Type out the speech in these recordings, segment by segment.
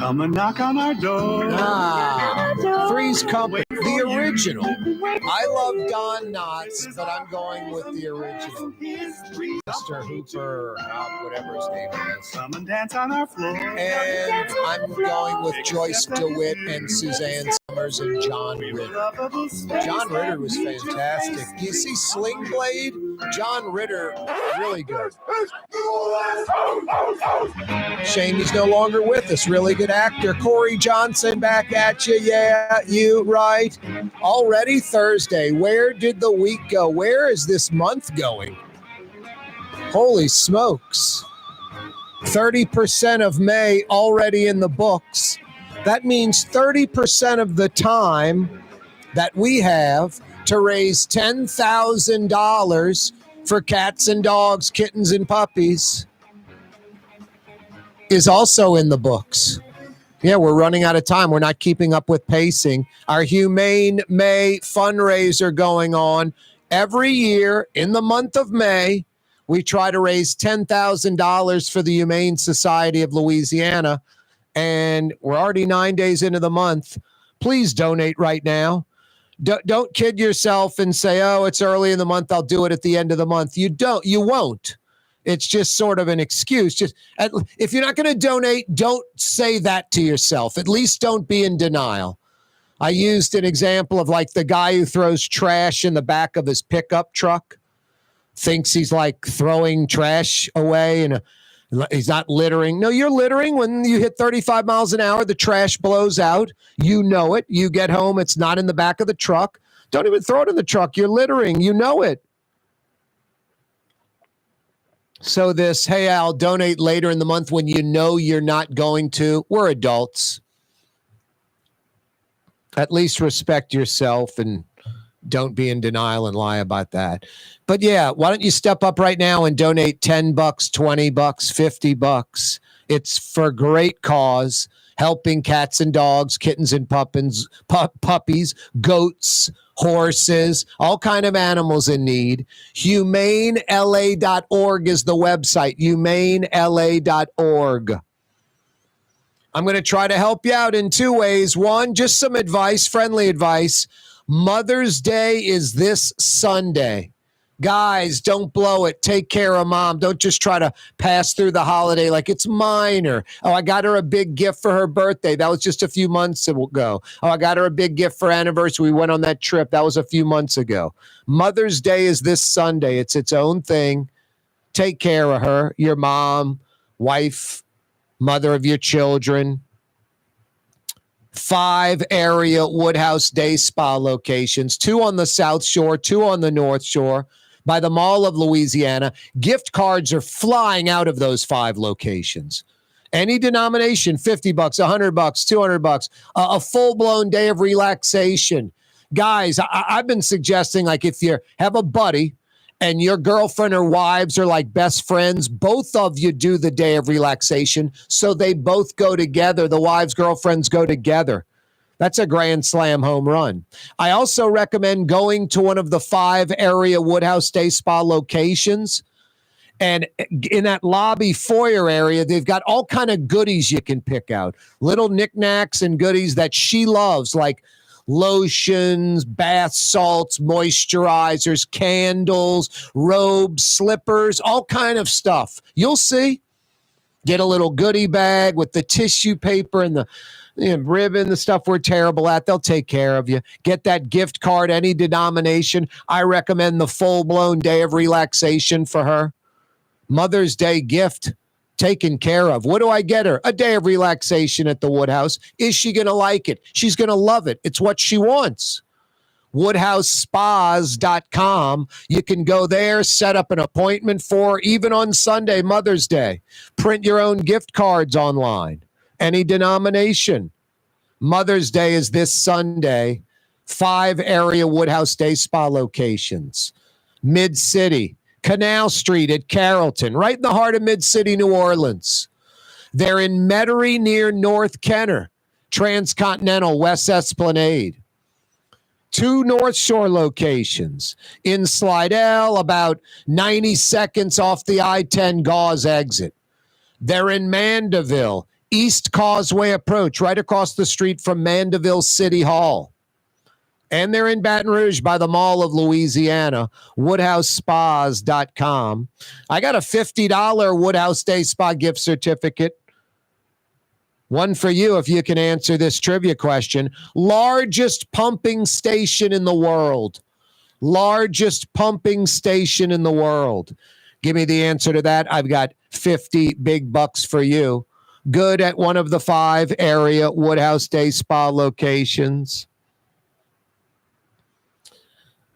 Come and knock on our door. Three's Company, the original. I love Don Knotts, but I'm going with the original. Mr. Hooper, whatever his name is. Come and dance on our floor. And I'm going with Joyce DeWitt and Suzanne Summers and John Ritter. John Ritter was fantastic. Do you see Sling Blade? John Ritter, really good. Shame he's no longer with us. Really good actor. Corey Johnson back at you. Yeah, you right. Already Thursday. Where did the week go? Where is this month going? Holy smokes. 30% of May already in the books. That means 30% of the time that we have to raise $10,000 for cats and dogs, kittens and puppies is also in the books. Yeah, we're running out of time. We're not keeping up with pacing. Our Humane May fundraiser going on every year in the month of May. We try to raise $10,000 for the Humane Society of Louisiana, and we're already 9 days into the month. Please donate right now. Don't kid yourself and say, oh, it's early in the month, I'll do it at the end of the month. You won't. It's just sort of an excuse. If you're not going to donate, don't say that to yourself. At least don't be in denial. I used an example of like the guy who throws trash in the back of his pickup truck, thinks he's like throwing trash away and he's not littering. No, you're littering. When you hit 35 miles an hour, the trash blows out. You know it. You get home, it's not in the back of the truck. Don't even throw it in the truck. You're littering. You know it. So this, hey, I'll donate later in the month when you know you're not going to. We're adults. At least respect yourself and don't be in denial and lie about that. But yeah, why don't you step up right now and donate $10, $20, $50. It's for a great cause, helping cats and dogs, kittens and puppies, goats, horses, all kind of animals in need. HumaneLA.org is the website, HumaneLA.org. I'm going to try to help you out in two ways. One, just some advice, friendly advice. Mother's Day is this Sunday. Guys, don't blow it. Take care of mom. Don't just try to pass through the holiday like it's minor. Oh, I got her a big gift for her birthday. That was just a few months ago. Oh, I got her a big gift for anniversary. We went on that trip. That was a few months ago. Mother's Day is this Sunday. It's its own thing. Take care of her, your mom, wife, mother of your children. 5 area Woodhouse Day Spa locations, 2 on the South Shore, 2 on the North Shore, by the Mall of Louisiana. Gift cards are flying out of those 5 locations. Any denomination, $50, $100, $200, a full-blown day of relaxation. Guys, I've been suggesting, like, if you have a buddy and your girlfriend or wives are like best friends, both of you do the day of relaxation so they both go together. The wives, girlfriends go together. That's a grand slam home run. I also recommend going to one of the 5 area Woodhouse Day Spa locations. And in that lobby foyer area, they've got all kind of goodies you can pick out. Little knickknacks and goodies that she loves, like lotions, bath salts, moisturizers, candles, robes, slippers, all kind of stuff. You'll see. Get a little goodie bag with the tissue paper and the ribbon, the stuff we're terrible at. They'll take care of you. Get that gift card, any denomination. I recommend the full-blown day of relaxation for her. Mother's Day gift taken care of. What do I get her? A day of relaxation at the Woodhouse. Is she going to like it? She's going to love it. It's what she wants. WoodhouseSpas.com. You can go there, set up an appointment for, even on Sunday, Mother's Day. Print your own gift cards online. Any denomination. Mother's Day is this Sunday. 5 area Woodhouse Day Spa locations. Mid-City. Canal Street at Carrollton, right in the heart of Mid-City, New Orleans. They're in Metairie near North Kenner, Transcontinental, West Esplanade. 2 North Shore locations. In Slidell, about 90 seconds off the I-10 Gauze exit. They're in Mandeville, East Causeway Approach, right across the street from Mandeville City Hall. And they're in Baton Rouge by the Mall of Louisiana, woodhousespas.com. I got a $50 Woodhouse Day Spa gift certificate. One for you if you can answer this trivia question. Largest pumping station in the world. Largest pumping station in the world. Give me the answer to that. I've got 50 big bucks for you. Good at one of the 5 area Woodhouse Day Spa locations.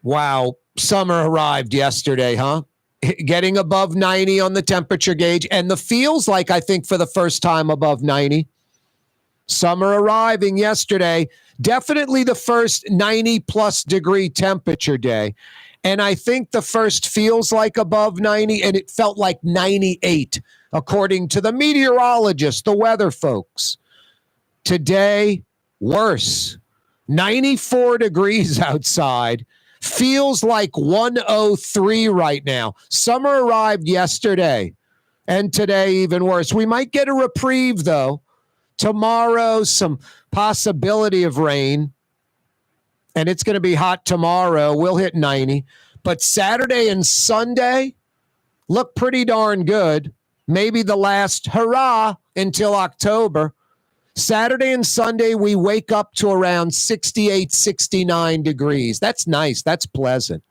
Wow. Summer arrived yesterday, huh? Getting above 90 on the temperature gauge. And the feels like, I think, for the first time above 90. Summer arriving yesterday. Definitely the first 90-plus degree temperature day. And I think the first feels like above 90, and it felt like 98, according to the meteorologists, the weather folks. Today, worse. 94 degrees outside. Feels like 103 right now. Summer arrived yesterday, and today even worse. We might get a reprieve, though. Tomorrow, some possibility of rain, and it's going to be hot tomorrow. We'll hit 90. But Saturday and Sunday look pretty darn good. Maybe the last hurrah until October. Saturday and Sunday, we wake up to around 68, 69 degrees. That's nice. That's pleasant.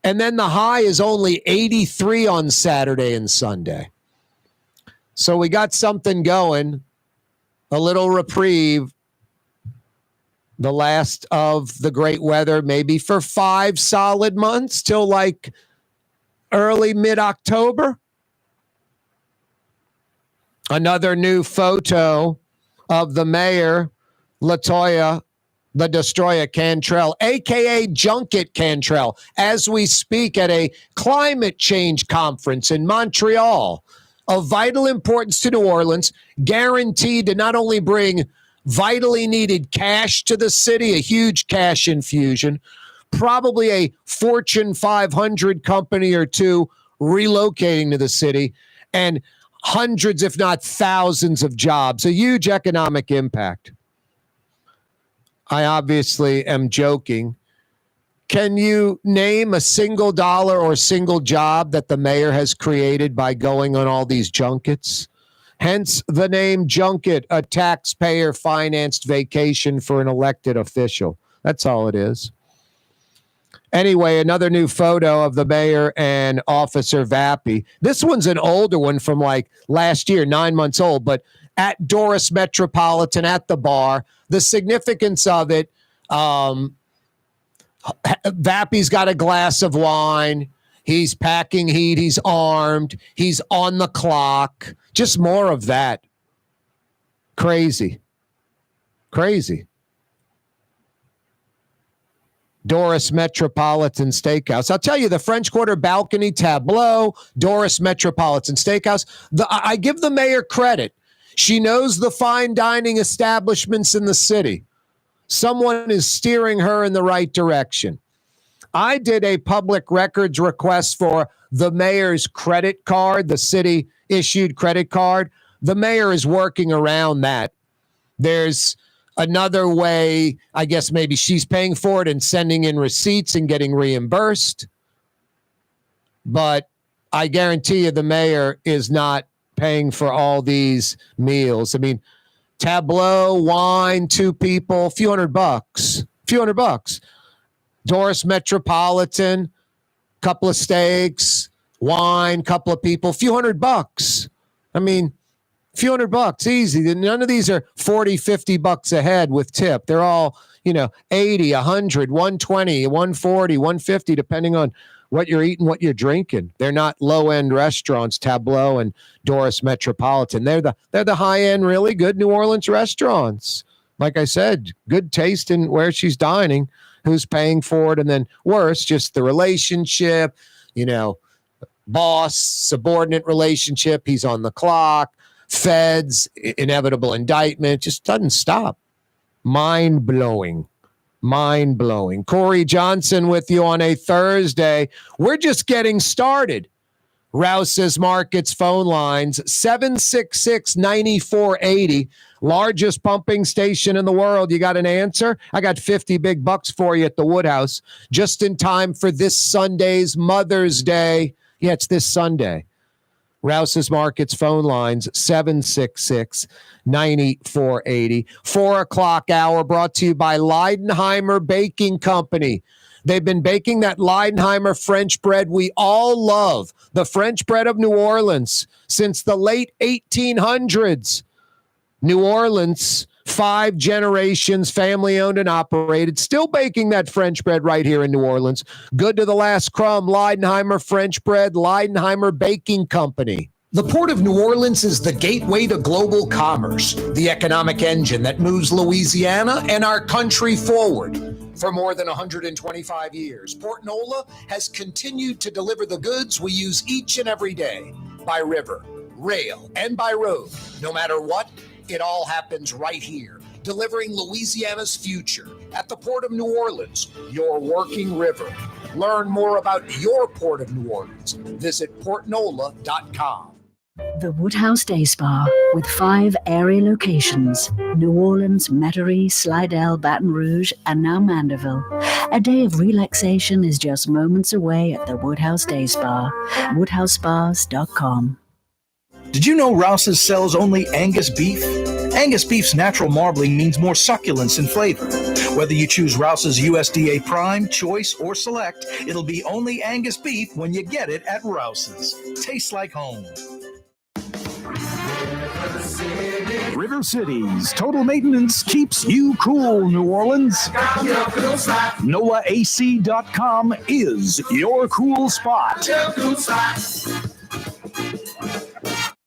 And then the high is only 83 on Saturday and Sunday. So we got something going, a little reprieve. The last of the great weather, maybe for 5 solid months till like early mid-October. Another new photo of the mayor, LaToya, the Destroyer Cantrell, a.k.a. Junket Cantrell, as we speak at a climate change conference in Montreal of vital importance to New Orleans, guaranteed to not only bring vitally needed cash to the city, a huge cash infusion, probably a Fortune 500 company or two relocating to the city, and hundreds, if not thousands of jobs, a huge economic impact. I obviously am joking. Can you name a single dollar or single job that the mayor has created by going on all these junkets? Hence the name junket, a taxpayer-financed vacation for an elected official. That's all it is. Anyway, another new photo of the mayor and Officer Vappie. This one's an older one from like last year, 9 months old, but at Doris Metropolitan at the bar. The significance of it, Vappie's got a glass of wine. He's packing heat. He's armed. He's on the clock. Just more of that. Crazy. Crazy. Doris Metropolitan Steakhouse. I'll tell you, the French Quarter balcony tableau, Doris Metropolitan Steakhouse. I give the mayor credit. She knows the fine dining establishments in the city. Someone is steering her in the right direction. I did a public records request for the mayor's credit card, the city issued credit card. The mayor is working around that. There's another way, I guess maybe she's paying for it and sending in receipts and getting reimbursed. But I guarantee you the mayor is not paying for all these meals. I mean, tableau, wine, 2 people, few hundred bucks. Doris Metropolitan, couple of steaks, wine, couple of people, few $100. I mean, few $100, easy. None of these are 40, 50 bucks a head with tip. They're all, 80, 100, 120, 140, 150, depending on what you're eating, what you're drinking. They're not low-end restaurants, Tableau and Doris Metropolitan. They're the high-end, really good New Orleans restaurants. Like I said, good taste in where she's dining, who's paying for it, and then worse, just the relationship, boss, subordinate relationship. He's on the clock. Feds, inevitable indictment, just doesn't stop. Mind-blowing. Corey Johnson with you on a Thursday. We're just getting started. Rouse's Markets phone lines, 766-9480. Largest pumping station in the world. You got an answer? I got 50 big bucks for you at the Woodhouse, just in time for this Sunday's Mother's Day. Yeah, it's this Sunday. Rouse's Markets phone lines, 766-9480. 4 o'clock hour brought to you by Leidenheimer Baking Company. They've been baking that Leidenheimer French bread we all love, the French bread of New Orleans, since the late 1800s. New Orleans, 5 generations, family-owned and operated, still baking that French bread right here in New Orleans. Good to the last crumb, Leidenheimer French bread, Leidenheimer Baking Company. The Port of New Orleans is the gateway to global commerce, the economic engine that moves Louisiana and our country forward. For more than 125 years, Port Nola has continued to deliver the goods we use each and every day, by river, rail, and by road. No matter what, it all happens right here, delivering Louisiana's future at the Port of New Orleans, your working river. Learn more about your Port of New Orleans. Visit portnola.com. The Woodhouse Day Spa, with 5 area locations: New Orleans, Metairie, Slidell, Baton Rouge, and now Mandeville. A day of relaxation is just moments away at the Woodhouse Day Spa. WoodhouseSpas.com. Did you know Rouse's sells only Angus beef? Angus beef's natural marbling means more succulence and flavor. Whether you choose Rouse's USDA Prime, Choice, or Select, it'll be only Angus beef when you get it at Rouse's. Tastes like home. River City's total maintenance keeps you cool, New Orleans. NOLAAC.com is your cool spot.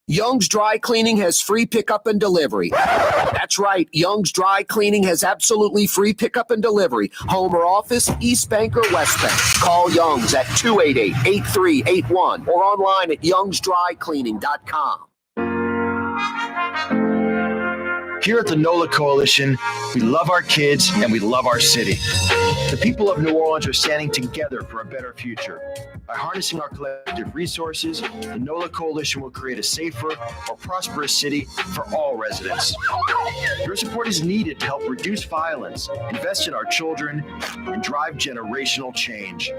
Young's Dry Cleaning has free pickup and delivery. That's right. Young's Dry Cleaning has absolutely free pickup and delivery. Home or office, East Bank or West Bank. Call Young's at 288-8381 or online at youngsdrycleaning.com. Here at the NOLA Coalition, we love our kids and we love our city. The people of New Orleans are standing together for a better future. By harnessing our collective resources, the NOLA Coalition will create a safer, more prosperous city for all residents. Your support is needed to help reduce violence, invest in our children, and drive generational change.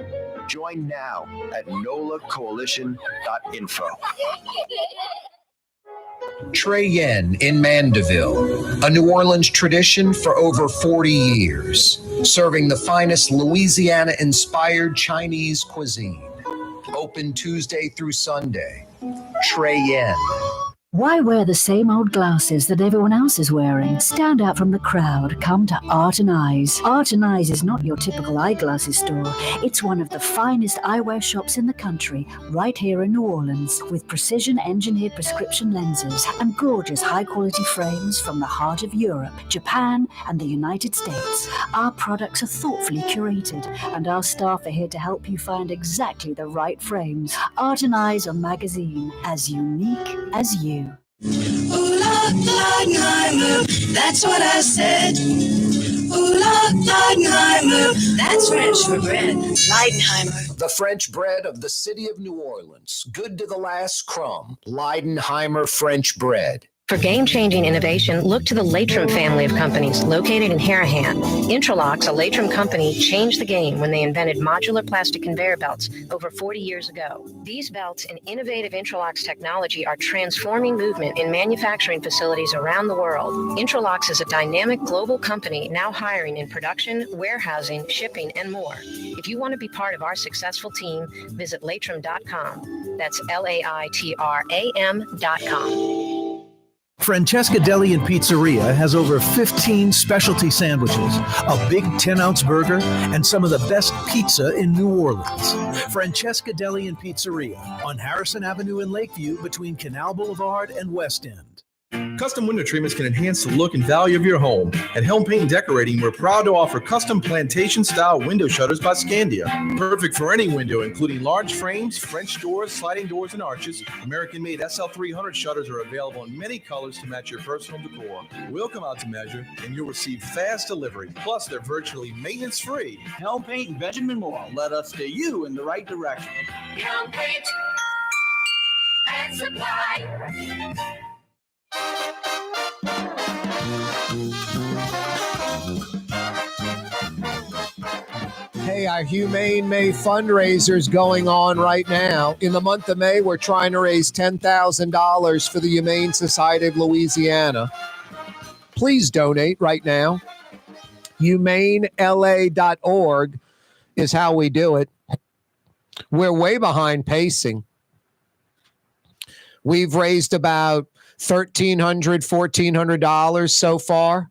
Join now at nolacoalition.info. Trey Yen in Mandeville, a New Orleans tradition for over 40 years, serving the finest Louisiana-inspired Chinese cuisine. Open Tuesday through Sunday. Trey Yen. Why wear the same old glasses that everyone else is wearing? Stand out from the crowd. Come to Art and Eyes. Art and Eyes is not your typical eyeglasses store. It's one of the finest eyewear shops in the country, right here in New Orleans, with precision-engineered prescription lenses and gorgeous high-quality frames from the heart of Europe, Japan, and the United States. Our products are thoughtfully curated, and our staff are here to help you find exactly the right frames. Art and Eyes on magazine, as unique as you. Ooh, Leidenheimer, that's what I said. Ooh, Leidenheimer, that's French for bread. Leidenheimer. The French bread of the city of New Orleans. Good to the last crumb. Leidenheimer French bread. For game-changing innovation, look to the Latrim family of companies located in Harahan. Intralocks, a Latrim company, changed the game when they invented modular plastic conveyor belts over 40 years ago. These belts and innovative Intralocks technology are transforming movement in manufacturing facilities around the world. Intralocks is a dynamic global company now hiring in production, warehousing, shipping, and more. If you want to be part of our successful team, visit latrim.com. That's LAITRAM.com. Francesca Deli and Pizzeria has over 15 specialty sandwiches, a big 10-ounce burger, and some of the best pizza in New Orleans. Francesca Deli and Pizzeria on Harrison Avenue in Lakeview between Canal Boulevard and West End. Custom window treatments can enhance the look and value of your home. At Helm Paint and Decorating, we're proud to offer custom plantation-style window shutters by Scandia. Perfect for any window, including large frames, French doors, sliding doors, and arches. American-made SL300 shutters are available in many colors to match your personal decor. We'll come out to measure, and you'll receive fast delivery. Plus, they're virtually maintenance-free. Helm Paint and Benjamin Moore. Let us steer you in the right direction. Helm Paint. and Supply. Hey, our Humane May fundraiser is going on right now. In the month of May, we're trying to raise $10,000 for the Humane Society of Louisiana. Please donate right now. HumaneLA.org is how we do it. We're way behind pacing. We've raised about $1,300, $1,400 so far.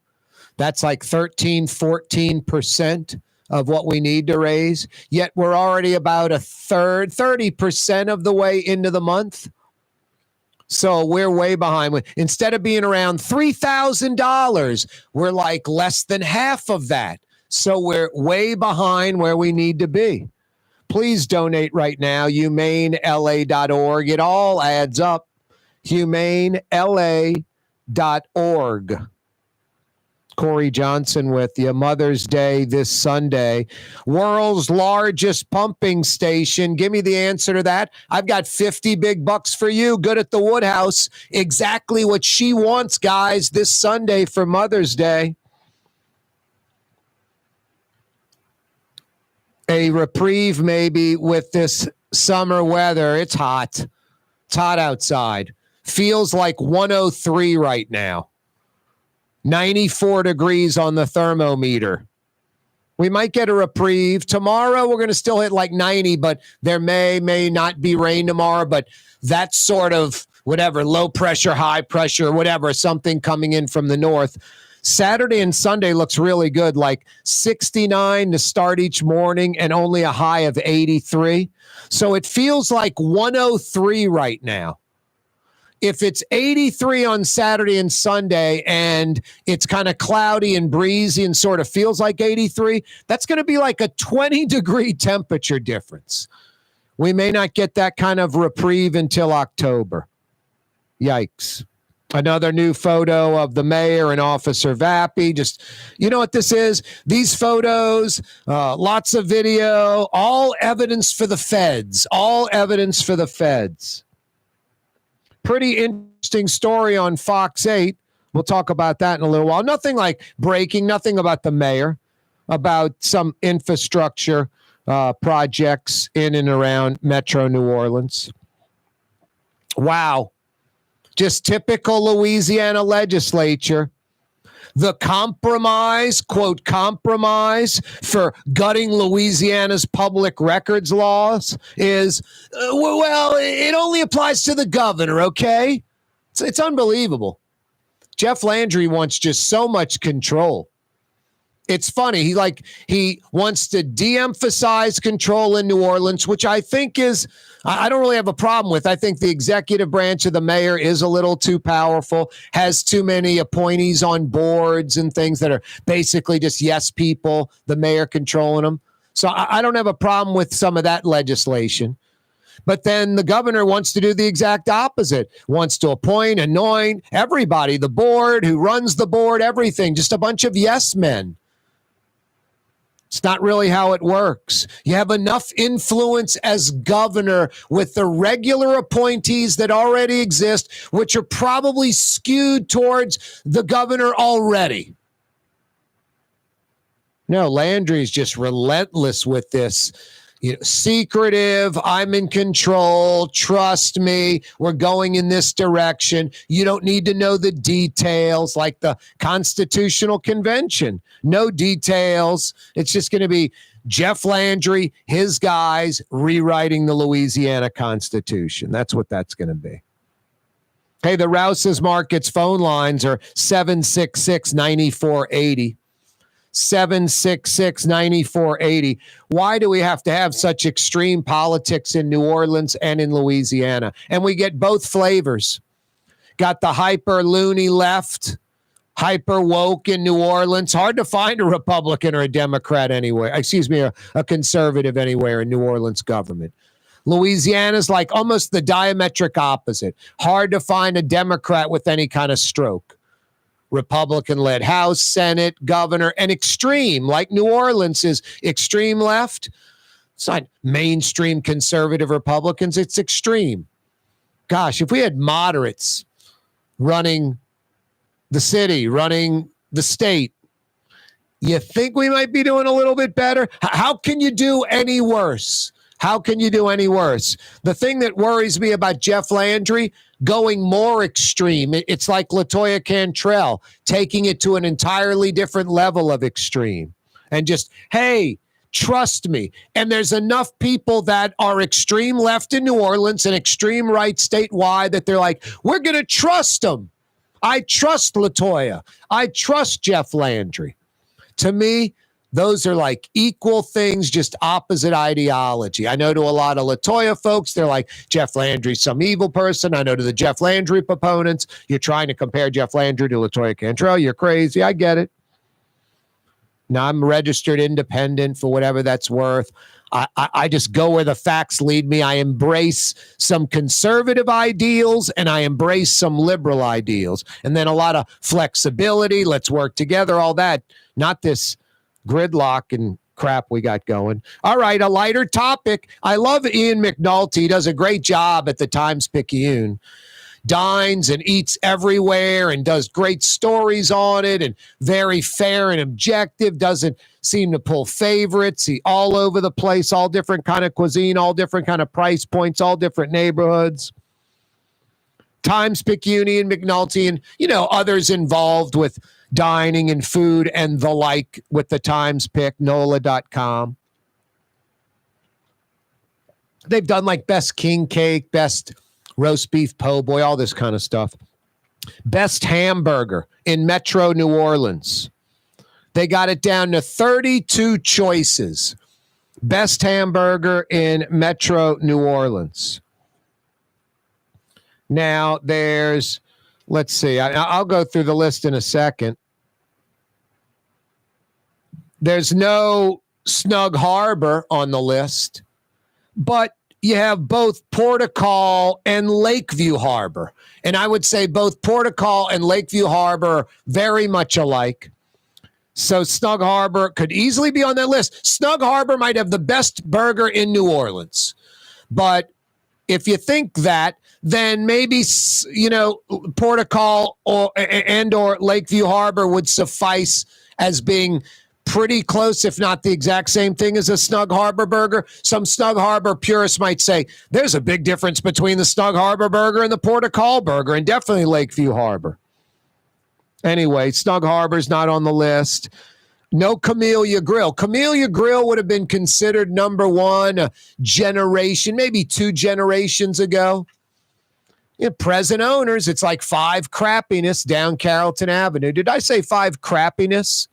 That's like 14% of what we need to raise. Yet we're already about a third, 30% of the way into the month. So we're way behind. Instead of being around $3,000, we're like less than half of that. So we're way behind where we need to be. Please donate right now, humanela.org. It all adds up. humanela.org. Corey Johnson with you. Mother's Day this Sunday. World's largest pumping station. Give me the answer to that. I've got 50 big bucks for you. Good at the Woodhouse. Exactly what she wants, guys, this Sunday for Mother's Day. A reprieve maybe with this summer weather. It's hot. It's hot outside. Feels like 103 right now. 94 degrees on the thermometer. We might get a reprieve. Tomorrow, we're going to still hit like 90, but there may not be rain tomorrow, but that's sort of whatever, low pressure, high pressure, whatever, something coming in from the north. Saturday and Sunday looks really good, like 69 to start each morning and only a high of 83. So it feels like 103 right now. If it's 83 on Saturday and Sunday and it's kind of cloudy and breezy and sort of feels like 83, that's going to be like a 20-degree temperature difference. We may not get that kind of reprieve until October. Yikes. Another new photo of the mayor and Officer Vappie. Just, you know what this is? These photos, lots of video, all evidence for the feds. All evidence for the feds. Pretty interesting story on Fox 8. We'll talk about that in a little while. Nothing like breaking, nothing about the mayor, about some infrastructure projects in and around Metro New Orleans. Wow. Just typical Louisiana legislature. The compromise, quote, compromise for gutting Louisiana's public records laws is, well, it only applies to the governor, okay? It's unbelievable. Gov Landry wants just so much control. It's funny. He wants to de-emphasize control in New Orleans, which I think is, I don't really have a problem with. I think the executive branch of the mayor is a little too powerful, has too many appointees on boards and things that are basically just yes people, the mayor controlling them. So I don't have a problem with some of that legislation. But then the governor wants to do the exact opposite, wants to appoint, anoint everybody, the board, who runs the board, everything, just a bunch of yes men. It's not really how it works. You have enough influence as governor with the regular appointees that already exist, which are probably skewed towards the governor already. No, Landry's just relentless with this. Secretive, I'm in control, trust me, we're going in this direction. You don't need to know the details like the Constitutional Convention. No details. It's just going to be Gov Landry, his guys, rewriting the Louisiana Constitution. That's what that's going to be. Hey, the Rouse's Markets phone lines are 766-9480. 766-9480. Why do we have to have such extreme politics in New Orleans and in Louisiana? And we get both flavors. Got the hyper loony left, hyper woke in New Orleans. Hard to find a Republican or a Democrat anywhere. Excuse me, a conservative anywhere in New Orleans government. Louisiana's like almost the diametric opposite. Hard to find a Democrat with any kind of stroke. Republican-led House, Senate, governor, and extreme, like New Orleans is extreme left. It's not mainstream conservative Republicans. It's extreme. gosh, if we had moderates running the city, running the state, you think we might be doing a little bit better? How can you do any worse? How can you do any worse? The thing that worries me about Jeff Landry going more extreme, it's like LaToya Cantrell taking it to an entirely different level of extreme and just, hey, trust me. And there's enough people that are extreme left in New Orleans and extreme right statewide that they're like, we're going to trust them. I trust LaToya. I trust Jeff Landry. To me, those are like equal things, just opposite ideology. I know to a lot of LaToya folks, they're like, Jeff Landry's some evil person. I know to the Jeff Landry proponents, you're trying to compare Jeff Landry to LaToya Cantrell. You're crazy. I get it. Now, I'm registered independent for whatever that's worth. I just go where the facts lead me. I embrace some conservative ideals and I embrace some liberal ideals. And then a lot of flexibility. Let's work together, all that. Not this gridlock and crap we got going. All right, a lighter topic. I love Ian McNulty. He does a great job at the Times-Picayune. Dines and eats everywhere and does great stories on it and very fair and objective, doesn't seem to pull favorites. He all over the place, all different kind of cuisine, all different kind of price points, all different neighborhoods. Times-Picayune and McNulty and, others involved with dining and food and the like with the Times-Pic, NOLA.com. They've done like best king cake, best roast beef po' boy, all this kind of stuff. Best hamburger in Metro New Orleans. They got it down to 32 choices. Best hamburger in Metro New Orleans. Now there's, let's see, I'll go through the list in a second. There's no Snug Harbor on the list, but you have both Portugal and Lakeview Harbor. And I would say both Portugal and Lakeview Harbor are very much alike. So Snug Harbor could easily be on that list. Snug Harbor might have the best burger in New Orleans. But if you think that, then maybe, Portugal or Lakeview Harbor would suffice as being pretty close, if not the exact same thing as a Snug Harbor burger. Some Snug Harbor purists might say there's a big difference between the Snug Harbor burger and the Portugal burger, and definitely Lakeview Harbor. Anyway, Snug Harbor's not on the list. No Camellia Grill. Camellia Grill would have been considered number one a generation, maybe 2 generations ago. Present owners, it's like 5 Crappiness down Carrollton Avenue. Did I say 5 Crappiness?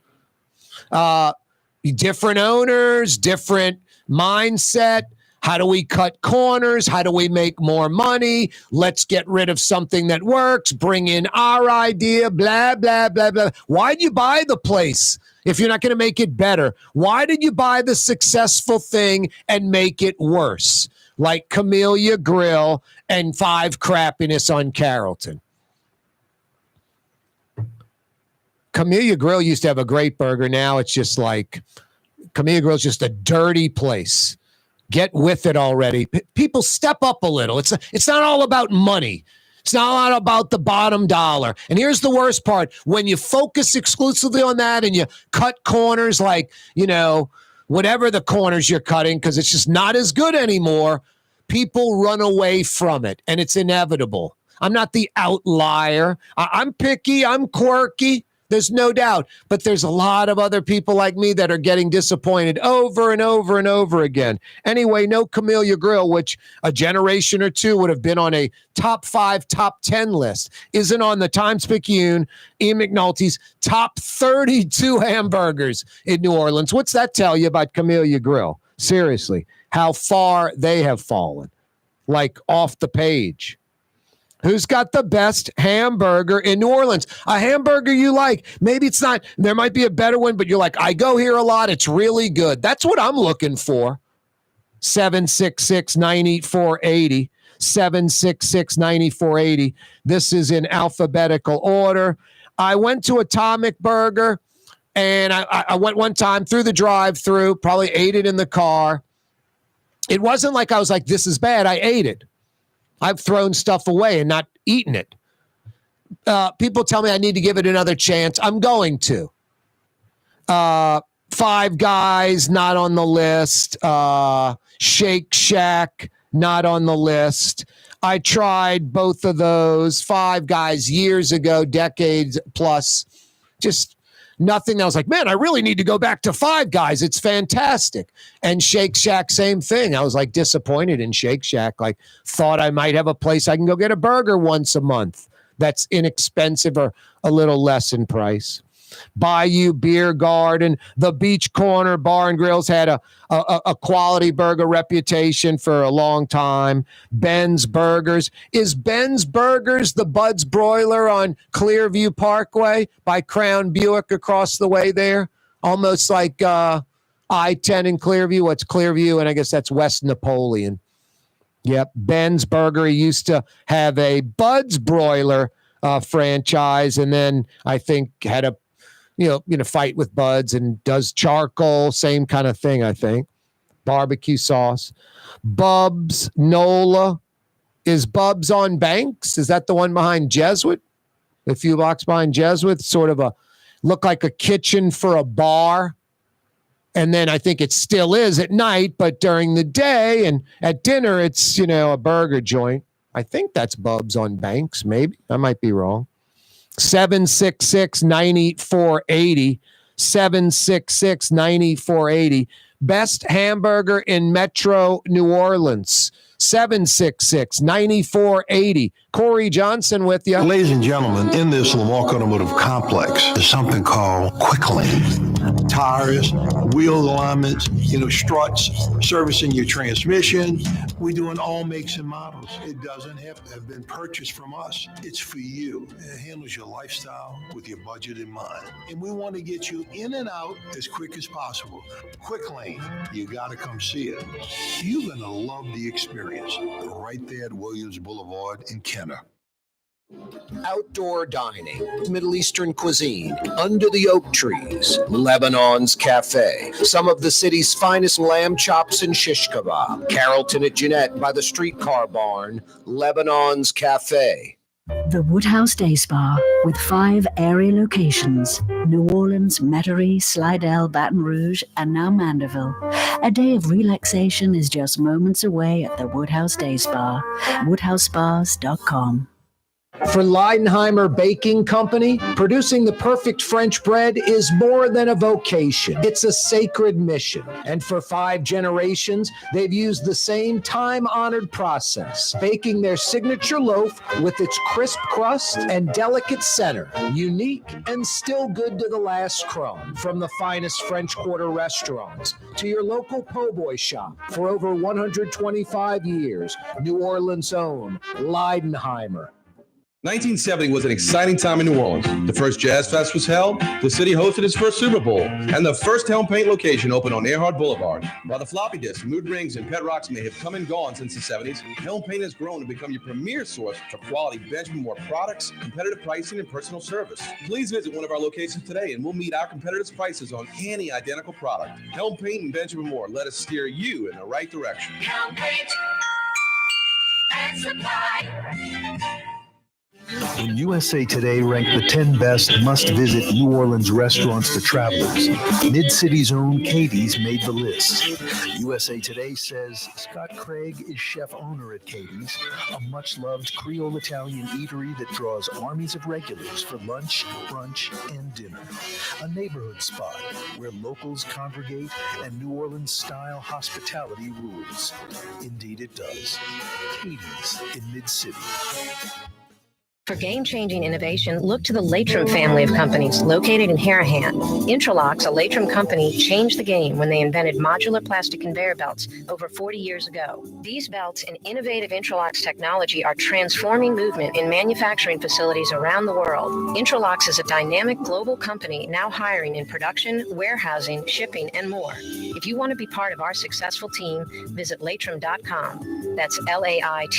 Different owners, different mindset. How do we cut corners? How do we make more money? Let's get rid of something that works. Bring in our idea, blah, blah, blah, blah. Why'd you buy the place if you're not going to make it better? Why did you buy the successful thing and make it worse? Like Camellia Grill and 5 Crappiness on Carrollton. Camellia Grill used to have a great burger. Now it's just like Camellia Grill is just a dirty place. Get with it already. People step up a little. It's not all about money. It's not all about the bottom dollar. And here's the worst part. When you focus exclusively on that and you cut corners like, whatever the corners you're cutting, because it's just not as good anymore, people run away from it. And it's inevitable. I'm not the outlier. I'm picky. I'm quirky. There's no doubt. But there's a lot of other people like me that are getting disappointed over and over and over again. Anyway, no Camellia Grill, which a generation or two would have been on a top 5, top 10 list, isn't on the Times-Picayune, Ian McNulty's top 32 hamburgers in New Orleans. What's that tell you about Camellia Grill? Seriously, how far they have fallen, like off the page. Who's got the best hamburger in New Orleans? A hamburger you like. Maybe it's not, there might be a better one, but you're like, I go here a lot. It's really good. That's what I'm looking for. 766-984-80. 766-9480. This is in alphabetical order. I went to Atomic Burger, and I went one time through the drive-thru, probably ate it in the car. It wasn't like I was like, this is bad. I ate it. I've thrown stuff away and not eaten it. People tell me I need to give it another chance. I'm going to. Five Guys, not on the list. Shake Shack, not on the list. I tried both of those. Five Guys years ago, decades plus. Just nothing. I was like, man, I really need to go back to Five Guys. It's fantastic. And Shake Shack, same thing. I was like disappointed in Shake Shack. Like, thought I might have a place I can go get a burger once a month that's inexpensive or a little less in price. Bayou Beer Garden, the Beach Corner Bar and Grills had a quality burger reputation for a long time. Ben's Burgers. Is Ben's Burgers the Bud's Broiler on Clearview Parkway by Crown Buick across the way there? Almost like I-10 in Clearview. What's Clearview? And I guess that's West Napoleon. Yep, Ben's Burger. He used to have a Bud's Broiler franchise, and then I think had a fight with Bud's and does charcoal, same kind of thing, I think. Barbecue sauce. Bub's Nola. Is Bub's on Banks? Is that the one behind Jesuit? A few blocks behind Jesuit, sort of look like a kitchen for a bar. And then I think it still is at night, but during the day and at dinner, it's, a burger joint. I think that's Bub's on Banks, maybe. I might be wrong. 766-9480. 766-9480. Best hamburger in Metro New Orleans. 766-9480. Corey Johnson with you. Ladies and gentlemen, in this Lamarck Automotive Complex, there's something called Quick Lane. Tires, wheel alignments, struts, servicing your transmission. We're doing all makes and models. It doesn't have to have been purchased from us. It's for you. It handles your lifestyle with your budget in mind. And we want to get you in and out as quick as possible. Quick Lane, you got to come see it. You're going to love the experience right there at Williams Boulevard in Kenner. Outdoor dining, Middle Eastern cuisine, under the oak trees, Lebanon's Cafe, some of the city's finest lamb chops and shish kebab, Carrollton at Jeanette by the streetcar barn, Lebanon's Cafe. The Woodhouse Day Spa, with 5 area locations, New Orleans, Metairie, Slidell, Baton Rouge, and now Mandeville. A day of relaxation is just moments away at the Woodhouse Day Spa, woodhousespas.com. For Leidenheimer Baking Company, producing the perfect French bread is more than a vocation. It's a sacred mission. And for 5 generations, they've used the same time-honored process, baking their signature loaf with its crisp crust and delicate center, unique and still good to the last crumb. From the finest French Quarter restaurants to your local po' boy shop, for over 125 years, New Orleans' own Leidenheimer. 1970 was an exciting time in New Orleans. The first Jazz Fest was held, the city hosted its first Super Bowl, and the first Helm Paint location opened on Earhart Boulevard. While the floppy disks, mood rings, and pet rocks may have come and gone since the 70s, Helm Paint has grown to become your premier source for quality Benjamin Moore products, competitive pricing, and personal service. Please visit one of our locations today, and we'll meet our competitors' prices on any identical product. Helm Paint and Benjamin Moore, let us steer you in the right direction. Helm Paint and Supply. When USA Today ranked the 10 best must-visit New Orleans restaurants for travelers, Mid-City's own Katie's made the list. USA Today says Scott Craig is chef-owner at Katie's, a much-loved Creole Italian eatery that draws armies of regulars for lunch, brunch, and dinner. A neighborhood spot where locals congregate and New Orleans-style hospitality rules. Indeed it does. Katie's in Mid-City. For game-changing innovation, look to the Latrim family of companies located in Harahan. Intralocks, a Latrim company, changed the game when they invented modular plastic conveyor belts over 40 years ago. These belts and innovative Intralocks technology are transforming movement in manufacturing facilities around the world. Intralocks is a dynamic global company now hiring in production, warehousing, shipping, and more. If you want to be part of our successful team, visit Latrim.com. That's LAITRAM.com.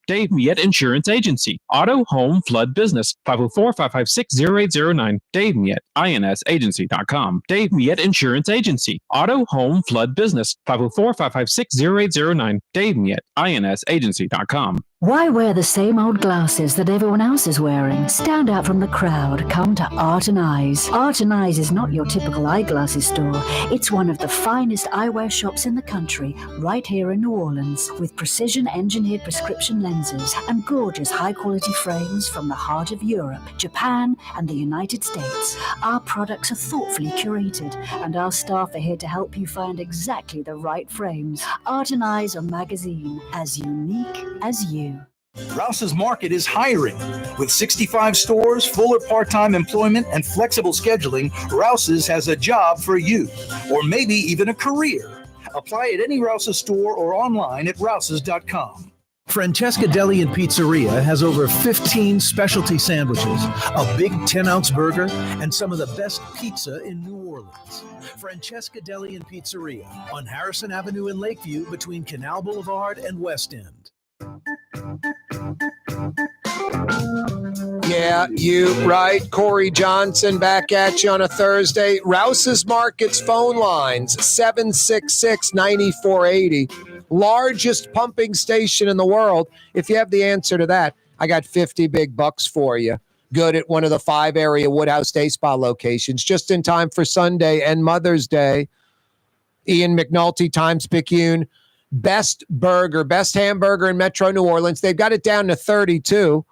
Dave Miette Insurance Agency. Auto, home, flood, business. 504-556-0809. Dave Miette, INSagency.com. Dave Miette Insurance Agency. Auto, home, flood, business. 504-556-0809. Dave Miette, INSagency.com. Why wear the same old glasses that everyone else is wearing? Stand out from the crowd. Come to Art and Eyes. Art and Eyes is not your typical eyeglasses store. It's one of the finest eyewear shops in the country, right here in New Orleans, with precision-engineered prescription lenses and gorgeous high-quality frames from the heart of Europe, Japan, and the United States. Our products are thoughtfully curated, and our staff are here to help you find exactly the right frames. Art and Eyes, a magazine as unique as you. Rouse's Market is hiring. With 65 stores, full or part-time employment, and flexible scheduling, Rouse's has a job for you, or maybe even a career. Apply at any Rouse's store or online at rouses.com. Francesca Deli and Pizzeria has over 15 specialty sandwiches, a big 10-ounce burger, and some of the best pizza in New Orleans. Francesca Deli and Pizzeria on Harrison Avenue in Lakeview between Canal Boulevard and West End. Yeah, you right. Corey Johnson back at you on a Thursday. Rouse's Market's phone lines, 766-9480. Largest pumping station in the world. If you have the answer to that, I got 50 big bucks for you. Good at one of the 5 area Woodhouse Day Spa locations, just in time for Sunday and Mother's Day. Ian McNulty, Times-Picayune. Best hamburger in Metro New Orleans. They've got it down to 32.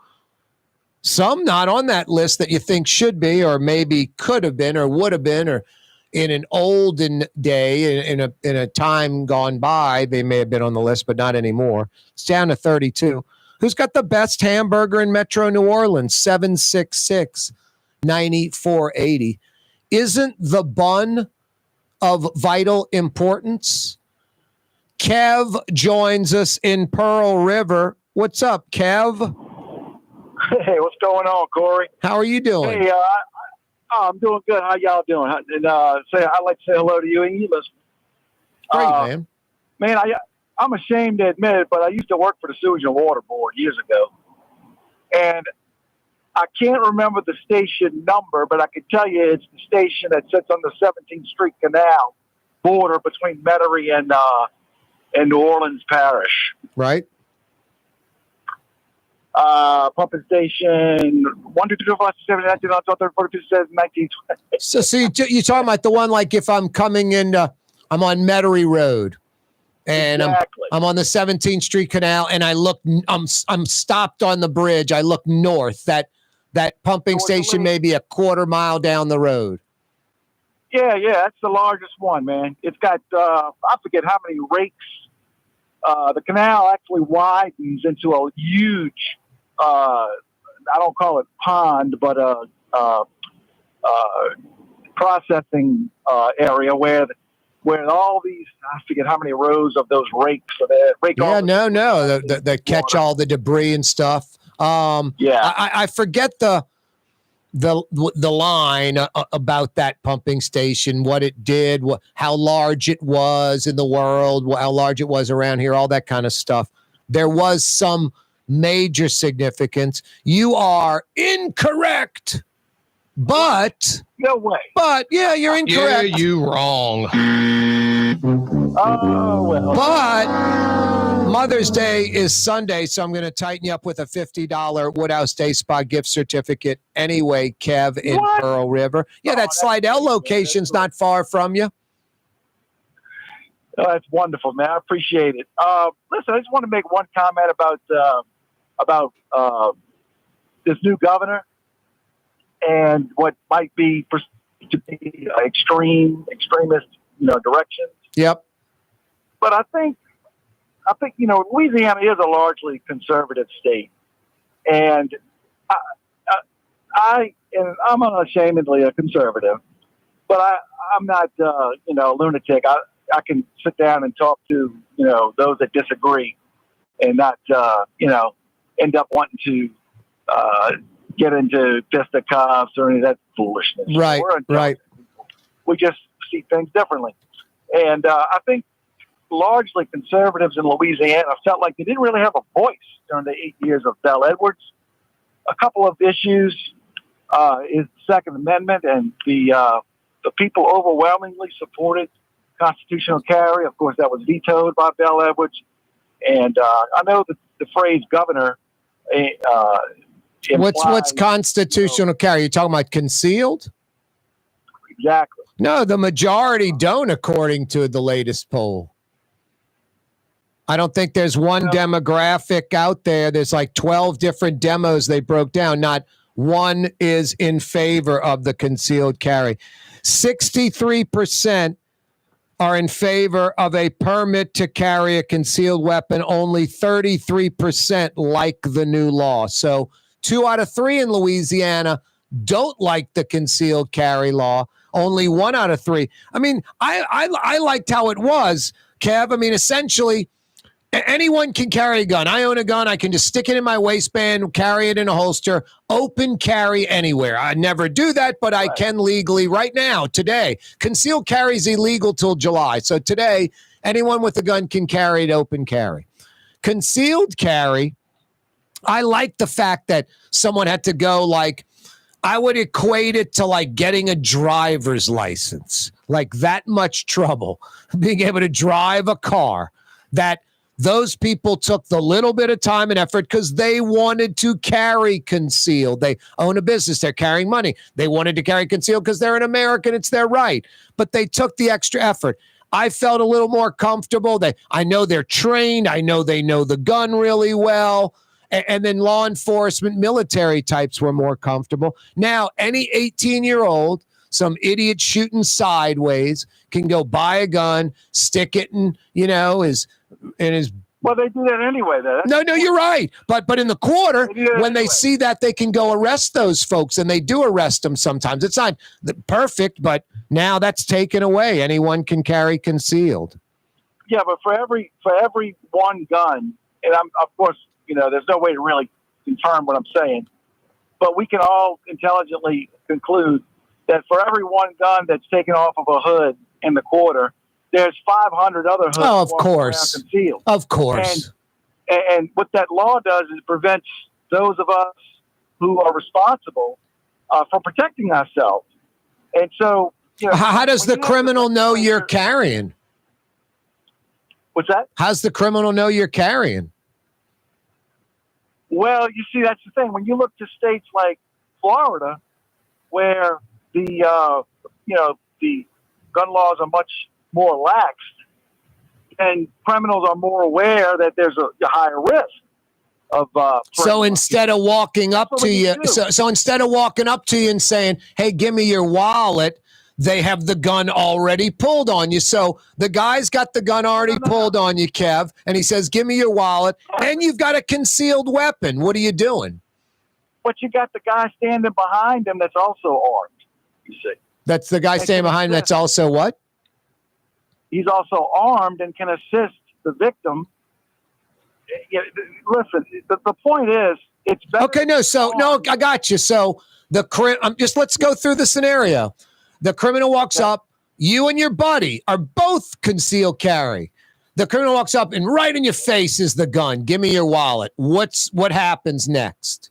Some not on that list that you think should be, or maybe could have been, or would have been, or in an olden day, in a time gone by, they may have been on the list, but not anymore. It's down to 32. Who's got the best hamburger in Metro New Orleans? 766-9480. Isn't the bun of vital importance? Kev joins us in Pearl River. What's up, Kev? Hey, what's going on, Corey? How are you doing? Hey, I'm doing good. How y'all doing? And I'd like to say hello to you and you listen. Great, man. Man, I'm ashamed to admit it, but I used to work for the Sewage and Water Board years ago. And I can't remember the station number, but I can tell you it's the station that sits on the 17th Street Canal border between Metairie and New Orleans Parish. Right. Pumping station 1-2-3-4-5-6-7-8-9-10-11-12-13-14-15 says 1920. So you're talking about the one like if I'm coming in, I'm on Metairie Road, and exactly. I'm on the 17th Street Canal, and I look, I'm stopped on the bridge. I look north. That pumping station may be a quarter mile down the road. Yeah, that's the largest one, man. It's got I forget how many rakes. The canal actually widens into a huge, I don't call it pond, but a processing area where all these, I forget how many rows of those rakes are there. That catch all the debris and stuff. I forget the line about that pumping station, what it did, how large it was in the world, how large it was around here, all that kind of stuff. There was some major significance. You are incorrect, but no way. But yeah, you're incorrect. Yeah, you wrong. Oh well. But Mother's Day is Sunday, so I'm going to tighten you up with a $50 Woodhouse Day Spa gift certificate anyway, Kev, in Pearl River. Yeah, that Slidell location's not far from you. Oh, that's wonderful, man. I appreciate it. Listen, I just want to make one comment about this new governor and what might be to be extremist, directions. Yep. But I think Louisiana is a largely conservative state, and I'm unashamedly a conservative, but I'm not a lunatic. I can sit down and talk to those that disagree, and not end up wanting to get into fisticuffs or any of that foolishness. Right. We just see things differently, and I think largely conservatives in Louisiana felt like they didn't really have a voice during the 8 years of Bell Edwards. A couple of issues is the Second Amendment, and the people overwhelmingly supported constitutional carry. Of course, that was vetoed by Bell Edwards. And I know that the phrase governor what's constitutional carry? You're talking about concealed? Exactly. No, the majority don't, according to the latest poll. I don't think there's one demographic out there. There's like 12 different demos they broke down. Not one is in favor of the concealed carry. 63% are in favor of a permit to carry a concealed weapon. Only 33% like the new law. So 2 out of 3 in Louisiana don't like the concealed carry law. Only 1 out of 3. I mean, I liked how it was, Kev. I mean, essentially, anyone can carry a gun. I own a gun. I can just stick it in my waistband, carry it in a holster, open carry anywhere. I never do that, but I can legally right now, today. Concealed carry is illegal till July. So today, anyone with a gun can carry it open carry. Concealed carry, I like the fact that someone had to go like, I would equate it to like getting a driver's license, like that much trouble, being able to drive a car, that those people took the little bit of time and effort because they wanted to carry concealed. They own a business. They're carrying money. They wanted to carry concealed because they're an American. It's their right. But they took the extra effort. I felt a little more comfortable. I know they're trained. I know they know the gun really well. And then law enforcement, military types were more comfortable. Now, any 18-year-old, some idiot shooting sideways, can go buy a gun, stick it in, his. Well, they do that anyway. No, you're right. But in the quarter, when they see that, they can go arrest those folks, and they do arrest them sometimes. It's not perfect, but now that's taken away. Anyone can carry concealed. Yeah, but for every one gun, and I'm of course. There's no way to really confirm what I'm saying, but we can all intelligently conclude that for every one gun that's taken off of a hood in the quarter, there's 500 other hoods. Oh, of course. Concealed. Of course. And what that law does is prevents those of us who are responsible for protecting ourselves. And so, how does the criminal know you're carrying? What's that? How's the criminal know you're carrying? Well, you see, that's the thing. When you look to states like Florida, where the gun laws are much more lax, and criminals are more aware that there's a higher risk of. So instead of walking up to you, so instead of walking up to you and saying, "Hey, give me your wallet," they have the gun already pulled on you. So the guy's got the gun already pulled on you, Kev, and he says, "Give me your wallet," and you've got a concealed weapon. What are you doing? But you got the guy standing behind him that's also armed. You see, that's the guy standing behind him. That's also what? He's also armed and can assist the victim. Listen, the point is, it's better. Okay, I got you. So let's go through the scenario. The criminal walks up. You and your buddy are both concealed carry. The criminal walks up, and right in your face is the gun. Give me your wallet. What happens next?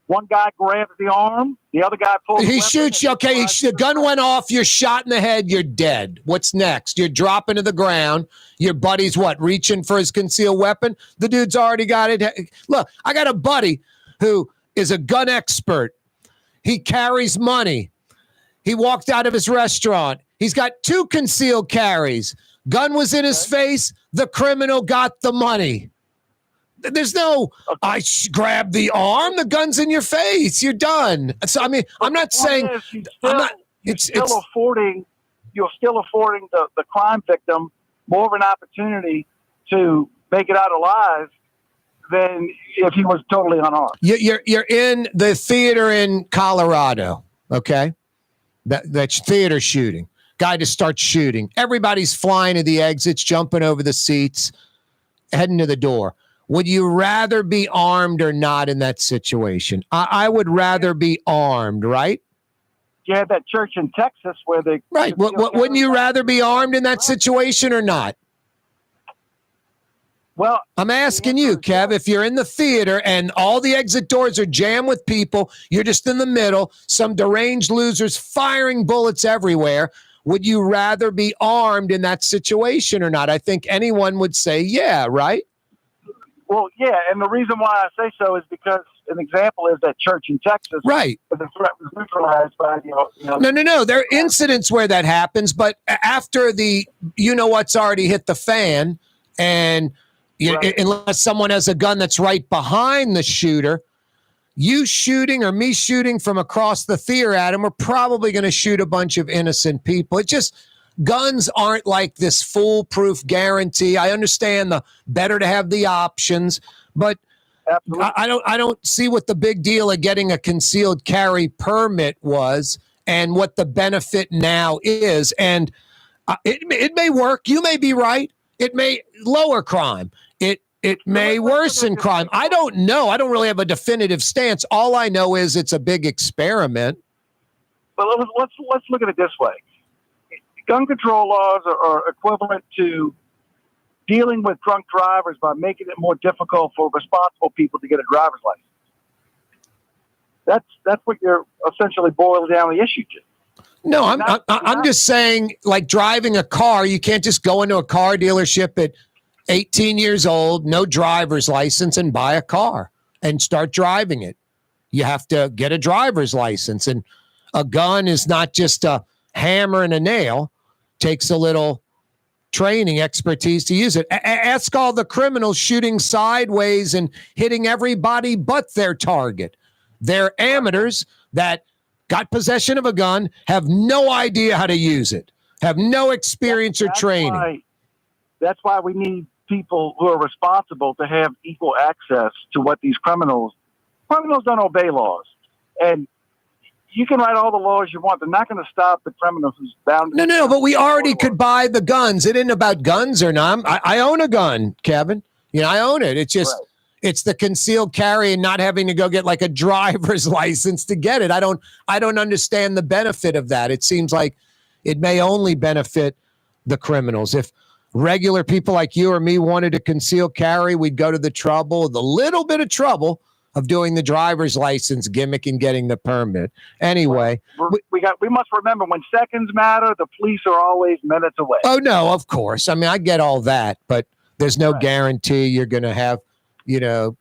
One guy grabs the arm. The other guy pulls. He shoots you. Okay, the gun went off. You're shot in the head. You're dead. What's next? You're dropping to the ground. Your buddy's reaching for his concealed weapon. The dude's already got it. Look, I got a buddy who is a gun expert. He carries money. He walked out of his restaurant. He's got 2 concealed carries. Gun was in his face. The criminal got the money. There's no, I grabbed the arm. The gun's in your face. You're done. So, I mean, I'm not saying. You're still affording the crime victim more of an opportunity to make it out alive than if he was totally unarmed. You're in the theater in Colorado, okay? That's theater shooting. Guy just starts shooting. Everybody's flying to the exits, jumping over the seats, heading to the door. Would you rather be armed or not in that situation? I would rather be armed, right? you had that church in Texas where they right. Wouldn't you rather be armed in that situation or not? Well, I'm asking you, Kev, if you're in the theater and all the exit doors are jammed with people, you're just in the middle, some deranged losers firing bullets everywhere, would you rather be armed in that situation or not? I think anyone would say, yeah, right? Well, yeah, and the reason why I say so is because an example is that church in Texas. Right. The threat was neutralized by, No. There are incidents where that happens, but after the you-know-what's already hit the fan, and unless someone has a gun that's right behind the shooter, you shooting or me shooting from across the theater at him, we're probably going to shoot a bunch of innocent people. It just, guns aren't like this foolproof guarantee. I understand the better to have the options, but I don't see what the big deal of getting a concealed carry permit was and what the benefit now is. And it may work. You may be right. It may lower crime. It may worsen crime. I don't know. I don't really have a definitive stance. All I know is it's a big experiment. But let's look at it this way. Gun control laws are equivalent to dealing with drunk drivers by making it more difficult for responsible people to get a driver's license. That's what you're essentially boiling down the issue to. No, I'm just saying, like driving a car, you can't just go into a car dealership at 18 years old, no driver's license, and buy a car and start driving it. You have to get a driver's license, and a gun is not just a hammer and a nail. Takes a little training, expertise to use it. Ask all the criminals shooting sideways and hitting everybody but their target. They're amateurs that got possession of a gun, have no idea how to use it, have no experience or training. That's why we need people who are responsible to have equal access to what these criminals don't obey laws. And you can write all the laws you want. They're not going to stop the criminal who's bound. No, but we already could buy the guns. It isn't about guns or not. I own a gun, Kevin. I own it. It's just, It's the concealed carry and not having to go get like a driver's license to get it. I don't understand the benefit of that. It seems like it may only benefit the criminals. If regular people like you or me wanted to conceal carry, we'd go to the little bit of trouble of doing the driver's license gimmick and getting the permit. Anyway, we must remember when seconds matter, the police are always minutes away. Oh no, of course. I mean, I get all that, but there's no guarantee you're going to have, get a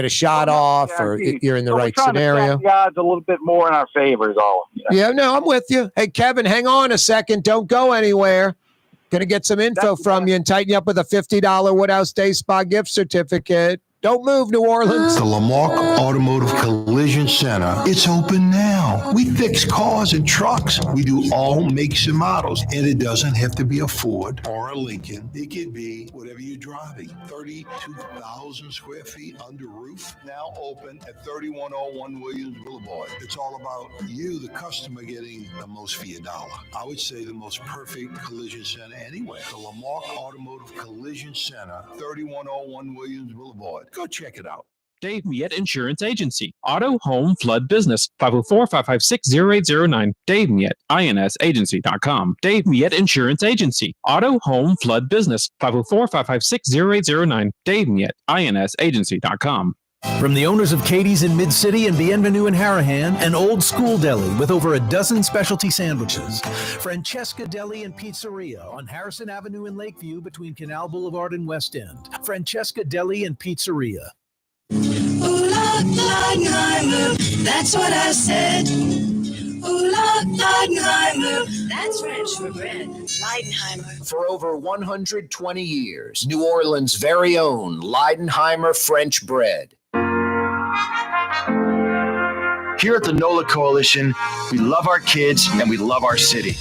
shot off or you're in the right scenario. The odds a little bit more in our favor is all. Yeah, no, I'm with you. Hey, Kevin, hang on a second. Don't go anywhere. Going to get some info from you and tighten you up with a $50 Woodhouse Day Spa gift certificate. Don't move, New Orleans. The Lamarck Automotive Collision Center. It's open now. We fix cars and trucks. We do all makes and models. And it doesn't have to be a Ford or a Lincoln. It could be whatever you're driving. 32,000 square feet under roof. Now open at 3101 Williams Boulevard. It's all about you, the customer, getting the most for your dollar. I would say the most perfect collision center anywhere. The Lamarck Automotive Collision Center, 3101 Williams Boulevard. Go check it out. Dave Miette Insurance Agency. Auto, home, flood, business. 504-556-0809. Dave Miette, INSagency.com. Dave Miette Insurance Agency. Auto, home, flood, business. 504-556-0809. Dave Miette, INSagency.com. From the owners of Katie's in Mid-City and Bienvenue in Harahan, an old school deli with over a dozen specialty sandwiches. Francesca Deli and Pizzeria on Harrison Avenue in Lakeview between Canal Boulevard and West End. Francesca Deli and Pizzeria. Ooh, Leidenheimer, that's what I said. Ooh, Leidenheimer, that's French for bread. Leidenheimer. For over 120 years, New Orleans' very own Leidenheimer French bread. Here at the NOLA Coalition, we love our kids and we love our city.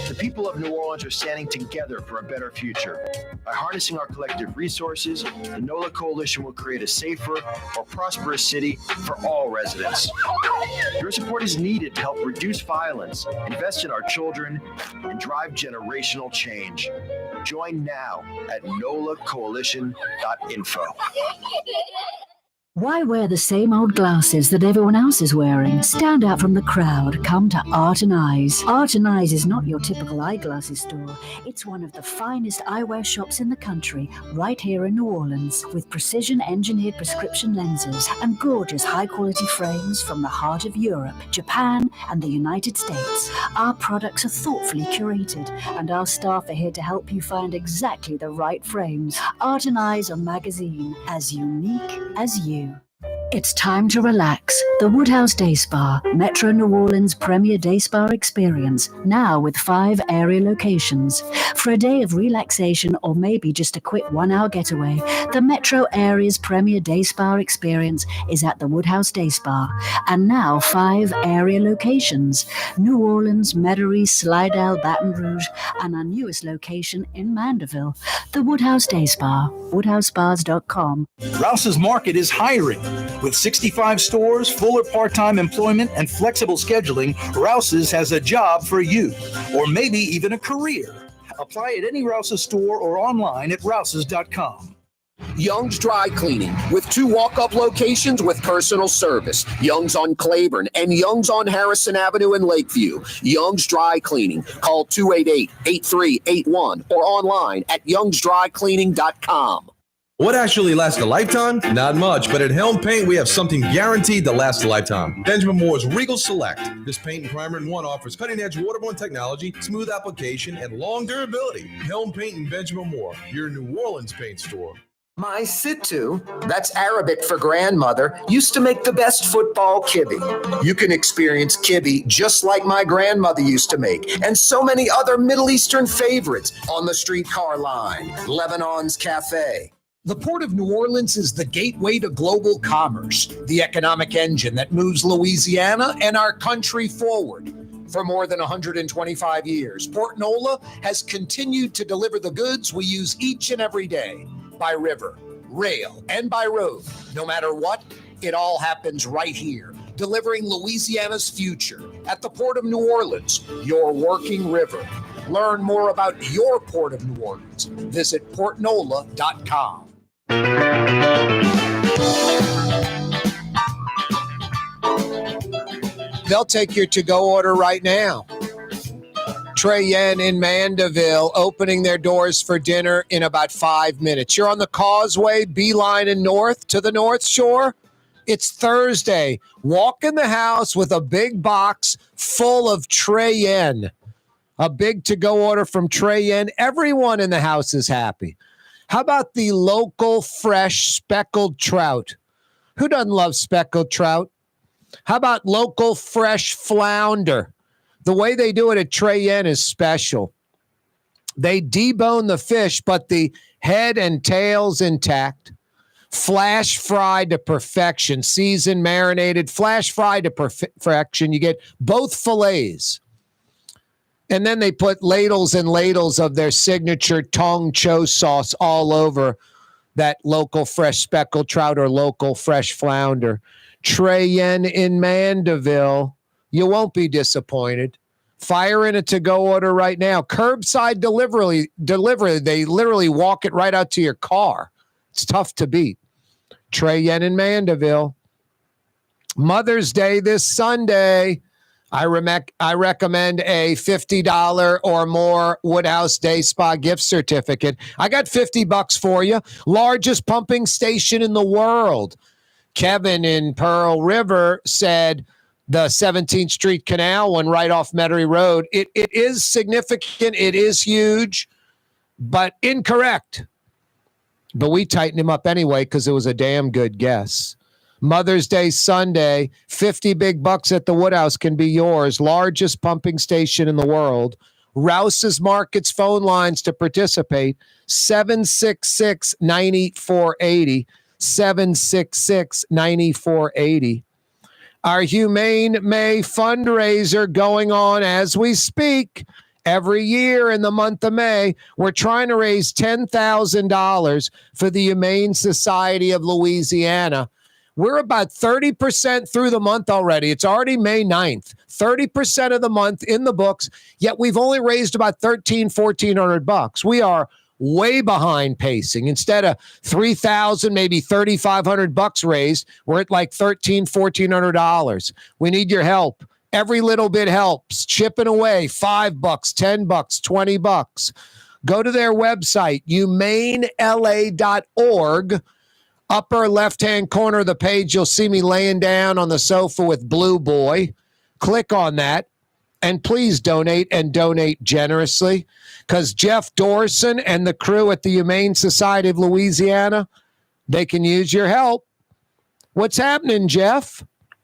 The people of New Orleans are standing together for a better future. By harnessing our collective resources, the NOLA Coalition will create a safer, more prosperous city for all residents. Your support is needed to help reduce violence, invest in our children, and drive generational change. Join now at nolacoalition.info. Why wear the same old glasses that everyone else is wearing? Stand out from the crowd. Come to Art and Eyes. Art and Eyes is not your typical eyeglasses store. It's one of the finest eyewear shops in the country, right here in New Orleans, with precision-engineered prescription lenses and gorgeous high-quality frames from the heart of Europe, Japan, and the United States. Our products are thoughtfully curated, and our staff are here to help you find exactly the right frames. Art and Eyes are magazine, as unique as you. It's time to relax. The Woodhouse Day Spa, Metro New Orleans' premier day spa experience, now with 5 area locations. For a day of relaxation or maybe just a quick 1-hour getaway, the Metro area's premier day spa experience is at the Woodhouse Day Spa. And now 5 area locations: New Orleans, Metairie, Slidell, Baton Rouge, and our newest location in Mandeville. The Woodhouse Day Spa, woodhousespas.com. Rouse's Market is hiring. With 65 stores, full or part-time employment, and flexible scheduling, Rouse's has a job for you, or maybe even a career. Apply at any Rouse's store or online at rouses.com. Young's Dry Cleaning, with 2 walk-up locations with personal service. Young's on Claiborne and Young's on Harrison Avenue in Lakeview. Young's Dry Cleaning. Call 288-8381 or online at youngsdrycleaning.com. What actually lasts a lifetime? Not much, but at Helm Paint, we have something guaranteed to last a lifetime. Benjamin Moore's Regal Select. This paint and primer in one offers cutting-edge waterborne technology, smooth application, and long durability. Helm Paint and Benjamin Moore, your New Orleans paint store. My Sittu, that's Arabic for grandmother, used to make the best football kibbe. You can experience kibbe just like my grandmother used to make, and so many other Middle Eastern favorites on the streetcar line, Lebanon's Cafe. The Port of New Orleans is the gateway to global commerce, the economic engine that moves Louisiana and our country forward. For more than 125 years, Port Nola has continued to deliver the goods we use each and every day, by river, rail, and by road. No matter what, it all happens right here, delivering Louisiana's future at the Port of New Orleans, your working river. Learn more about your Port of New Orleans. Visit portnola.com. They'll take your to-go order right now. Trey Yen in Mandeville opening their doors for dinner in about 5 minutes. You're on the Causeway, beeline and north to the North Shore. It's Thursday. Walk in the house with a big box full of Trey Yen. A big to-go order from Trey Yen. Everyone in the house is happy. How about the local fresh speckled trout? Who doesn't love speckled trout? How about local fresh flounder? The way they do it at Trey Yen is special. They debone the fish, but the head and tail's intact. Flash fried to perfection. Seasoned, marinated, flash fried to perfection. You get both fillets. And then they put ladles and ladles of their signature tong cho sauce all over that local fresh speckled trout or local fresh flounder. Trey Yen in Mandeville. You won't be disappointed. Fire in a to-go order right now. Curbside delivery. They literally walk it right out to your car. It's tough to beat. Trey Yen in Mandeville. Mother's Day this Sunday. I recommend a $50 or more Woodhouse Day Spa gift certificate. I got $50 for you. Largest pumping station in the world. Kevin in Pearl River said the 17th Street Canal, one right off Metairie Road. It is significant. It is huge, but incorrect. But we tightened him up anyway because it was a damn good guess. Mother's Day Sunday, 50 big bucks at the Woodhouse can be yours. Largest pumping station in the world. Rouse's Markets phone lines to participate, 766-9480, 766-9480. Our Humane May fundraiser going on as we speak. Every year in the month of May, we're trying to raise $10,000 for the Humane Society of Louisiana. We're about 30% through the month already. It's already May 9th. 30% of the month in the books, yet we've only raised about $1,400. We are way behind pacing. Instead of $3,000, maybe $3,500 raised, we're at like $1,400. We need your help. Every little bit helps. Chipping away, $5, $10, $20. Go to their website, humanela.org. Upper left-hand corner of the page, you'll see me laying down on the sofa with Blue Boy. Click on that, and please donate, and donate generously, because Jeff Dorson and the crew at the Humane Society of Louisiana, they can use your help. What's happening, Jeff?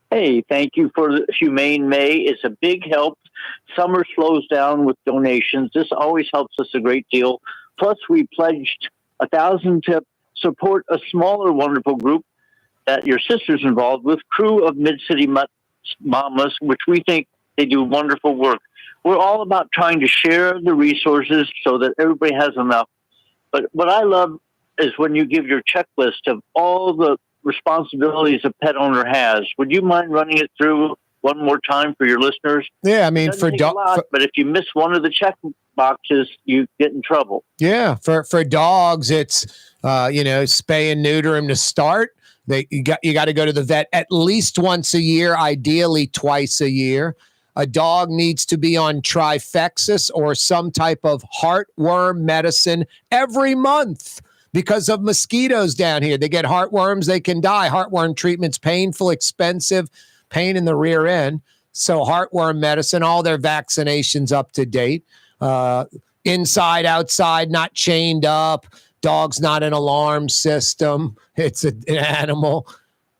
Hey, thank you for the Humane May. It's a big help. Summer slows down with donations. This always helps us a great deal. Plus, we pledged $1,000 to support a smaller, wonderful group that your sister's involved with, Crew of Mid-City Mamas, which we think they do wonderful work. We're all about trying to share the resources so that everybody has enough. But what I love is when you give your checklist of all the responsibilities a pet owner has. Would you mind running it through one more time for your listeners? Yeah, I mean, for dogs, but if you miss one of the check boxes, you get in trouble. Yeah, for dogs, it's spay and neuter them to start. You got to go to the vet at least once a year, ideally twice a year. A dog needs to be on Trifexis or some type of heartworm medicine every month because of mosquitoes down here. They get heartworms, they can die. Heartworm treatment's painful, expensive, pain in the rear end. So heartworm medicine, all their vaccinations up to date. Inside, outside, not chained up. Dog's not an alarm system. It's an animal.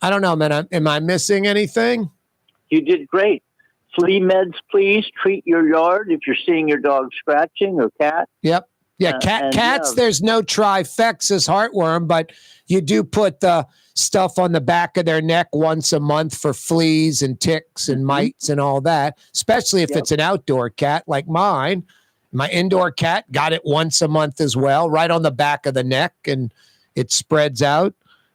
I don't know, man. Am I missing anything? You did great. Flea meds, please. Treat your yard if you're seeing your dog scratching or cat. Yep. Yeah, cats, there's no Trifexis heartworm, but you do put the stuff on the back of their neck once a month for fleas and ticks and mites and all that, especially if it's an outdoor cat like mine. My indoor cat got it once a month as well, right on the back of the neck, and it spreads out.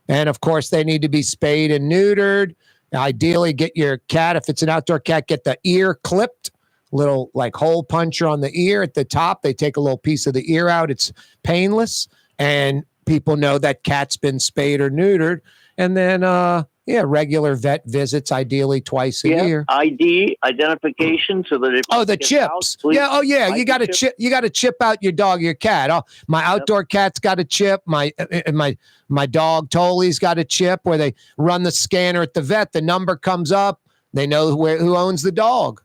And, of course, they need to be spayed and neutered. Ideally, get your cat, if it's an outdoor cat, get the ear clipped. Little like hole puncher on the ear at the top. They take a little piece of the ear out. It's painless, and people know that cat's been spayed or neutered. And then, regular vet visits, ideally twice a year. Identification, so that the chips. You got to chip. You got to chip out your dog, your cat. Oh, my outdoor cat's got a chip. My dog Tolly's got a chip. Where they run the scanner at the vet, the number comes up. They know who owns the dog.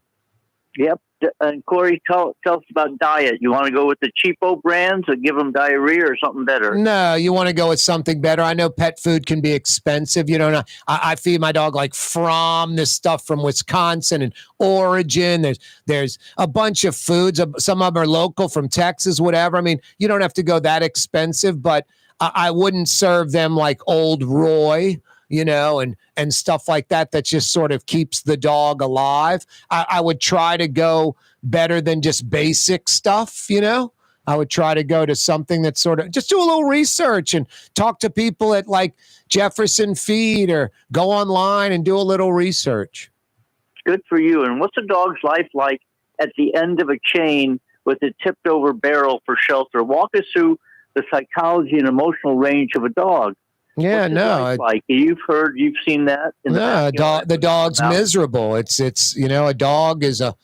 Yep. And Corey, tell us about diet. You want to go with the cheapo brands or give them diarrhea or something better? No, you want to go with something better. I know pet food can be expensive. You know, I feed my dog like From, this stuff from Wisconsin and Origin. There's a bunch of foods. Some of them are local from Texas, whatever. I mean, you don't have to go that expensive, but I wouldn't serve them like Old Roy, and stuff like that just sort of keeps the dog alive. I would try to go better than just basic stuff, I would try to go to something that's sort of just do a little research and talk to people at like Jefferson Feed or go online and do a little research. Good for you. And what's a dog's life like at the end of a chain with a tipped over barrel for shelter? Walk us through the psychology and emotional range of a dog. Yeah, like you've seen that. The dog's miserable. It's a dog is a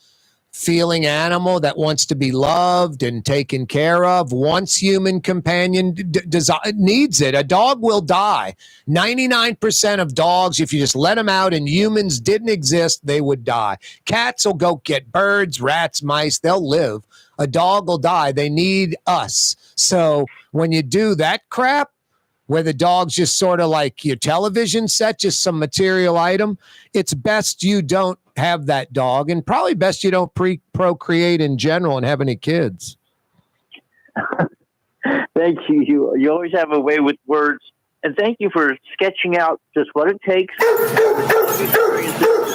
feeling animal that wants to be loved and taken care of. Wants human companion, needs it. A dog will die. 99% of dogs, if you just let them out and humans didn't exist, they would die. Cats will go get birds, rats, mice. They'll live. A dog will die. They need us. So when you do that crap, where the dog's just sort of like your television set, just some material item, it's best you don't have that dog, and probably best you don't procreate in general and have any kids. Thank you. You always have a way with words, and thank you for sketching out just what it takes.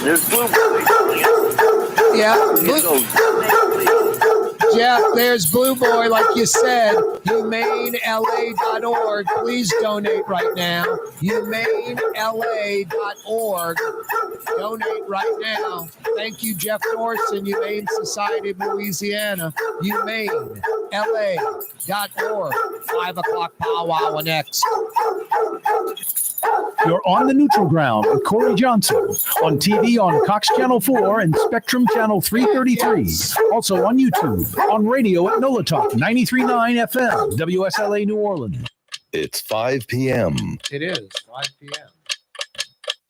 There's Blue Boy. Jeff, there's Blue Boy, like you said. HumaneLA.org. Please donate right now. HumaneLA.org. Donate right now. Thank you, Jeff Dorson, Humane Society of Louisiana. Humane. La.org. 5 o'clock powwow next. You're on the neutral ground with Corey Johnson on TV on Cox Channel 4 and Spectrum Channel 333. Also on YouTube, on radio at NOLA Talk 93.9 FM, WSLA New Orleans. It's 5 p.m. It is 5 p.m.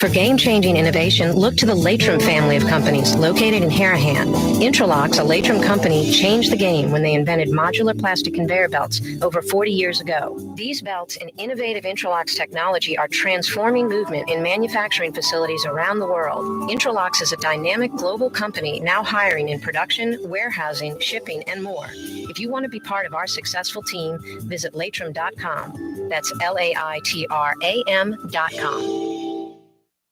For game-changing innovation, look to the Latrim family of companies located in Harahan. Intralox, a Latrim company, changed the game when they invented modular plastic conveyor belts over 40 years ago. These belts and innovative Intralox technology are transforming movement in manufacturing facilities around the world. Intralox is a dynamic global company now hiring in production, warehousing, shipping, and more. If you want to be part of our successful team, visit Latrim.com. That's LAITRAM.com.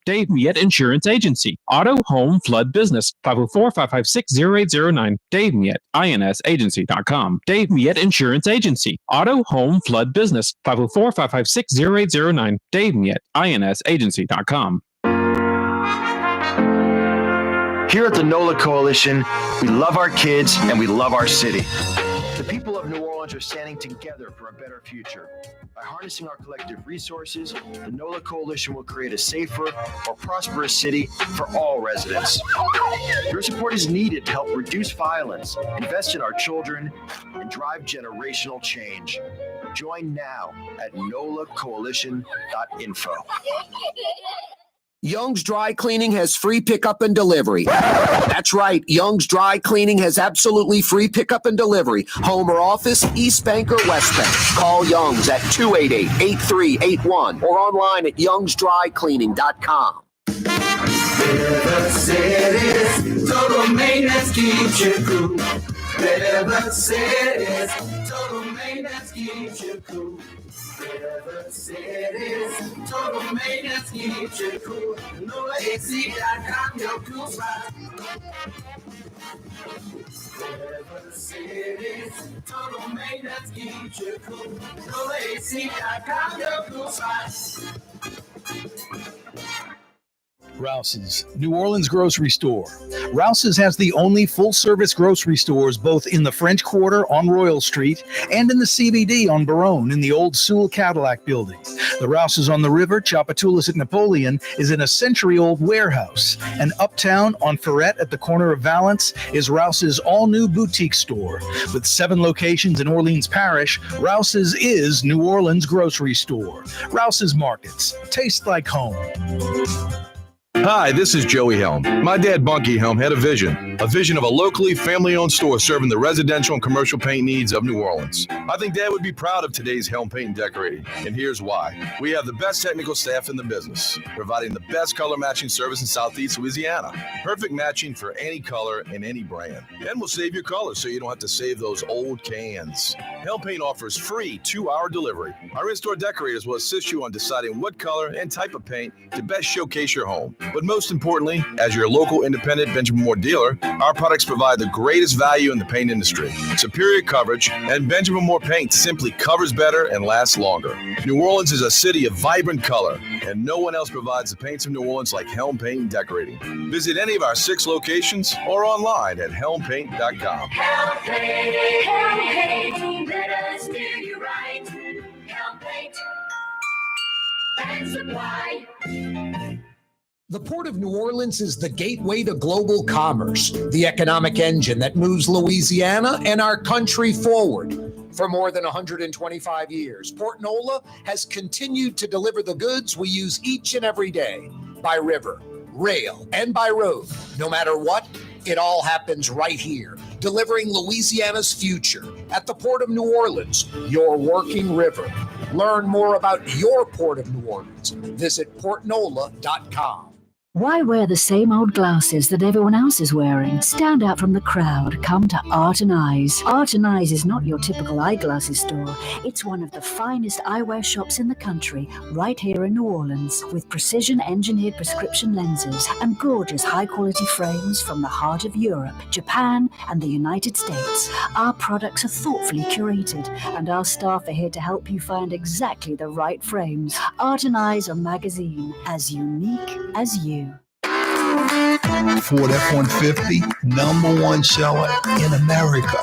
Dave Miette Insurance Agency. Auto, home, flood, business. 504-556-0809. Dave Miette, INSagency.com. Dave Miette Insurance Agency. Auto, home, flood, business. 504-556-0809. Dave Miette, INSagency.com. Here at the NOLA Coalition, we love our kids and we love our city. The people of New Orleans are standing together for a better future. By harnessing our collective resources, the NOLA Coalition will create a safer, more prosperous city for all residents. Your support is needed to help reduce violence, invest in our children, and drive generational change. Join now at nolacoalition.info. Young's Dry Cleaning has free pickup and delivery. That's right. Young's Dry Cleaning has absolutely free pickup and delivery. Home or office, East Bank or West Bank. Call Young's at 288-8381 or online at youngsdrycleaning.com. River Cities, total maintenance keeps you cool. River Cities, total maintenance keeps you cool. River Cities, total maintenance keeps you cool. NOLAAC.com, your cool spot. River Cities, total maintenance keeps you cool. NOLAAC.com, your cool spot. Rouse's, New Orleans grocery store. Rouse's has the only full-service grocery stores both in the French Quarter on Royal Street and in the CBD on Baronne in the old Sewell Cadillac building. The Rouse's on the river, Tchoupitoulas at Napoleon, is in a century-old warehouse. And uptown on Ferret at the corner of Valence is Rouse's all-new boutique store. With 7 locations in Orleans Parish, Rouse's is New Orleans grocery store. Rouse's Markets. Taste like home. Hi, this is Joey Helm. My dad, Bunky Helm, had a vision of a locally family-owned store serving the residential and commercial paint needs of New Orleans. I think Dad would be proud of today's Helm Paint and Decorating, and here's why. We have the best technical staff in the business, providing the best color matching service in Southeast Louisiana. Perfect matching for any color and any brand. And we'll save your color so you don't have to save those old cans. Helm Paint offers free 2-hour delivery. Our in-store decorators will assist you on deciding what color and type of paint to best showcase your home. But most importantly, as your local independent Benjamin Moore dealer, our products provide the greatest value in the paint industry. Superior coverage, and Benjamin Moore paint simply covers better and lasts longer. New Orleans is a city of vibrant color, and no one else provides the paints of New Orleans like Helm Paint and Decorating. Visit any of our 6 locations or online at helmpaint.com. Helm Paint, Helm Paint, let us do you right. Helm Paint and Supply. The Port of New Orleans is the gateway to global commerce, the economic engine that moves Louisiana and our country forward. For more than 125 years, Port Nola has continued to deliver the goods we use each and every day by river, rail, and by road. No matter what, it all happens right here, delivering Louisiana's future at the Port of New Orleans, your working river. Learn more about your Port of New Orleans. Visit portnola.com. Why wear the same old glasses that everyone else is wearing? Stand out from the crowd. Come to Art and Eyes. Art and Eyes is not your typical eyeglasses store. It's one of the finest eyewear shops in the country, right here in New Orleans, with precision-engineered prescription lenses and gorgeous high-quality frames from the heart of Europe, Japan, and the United States. Our products are thoughtfully curated, and our staff are here to help you find exactly the right frames. Art and Eyes, a magazine as unique as you. Ford F-150, #1 seller in America.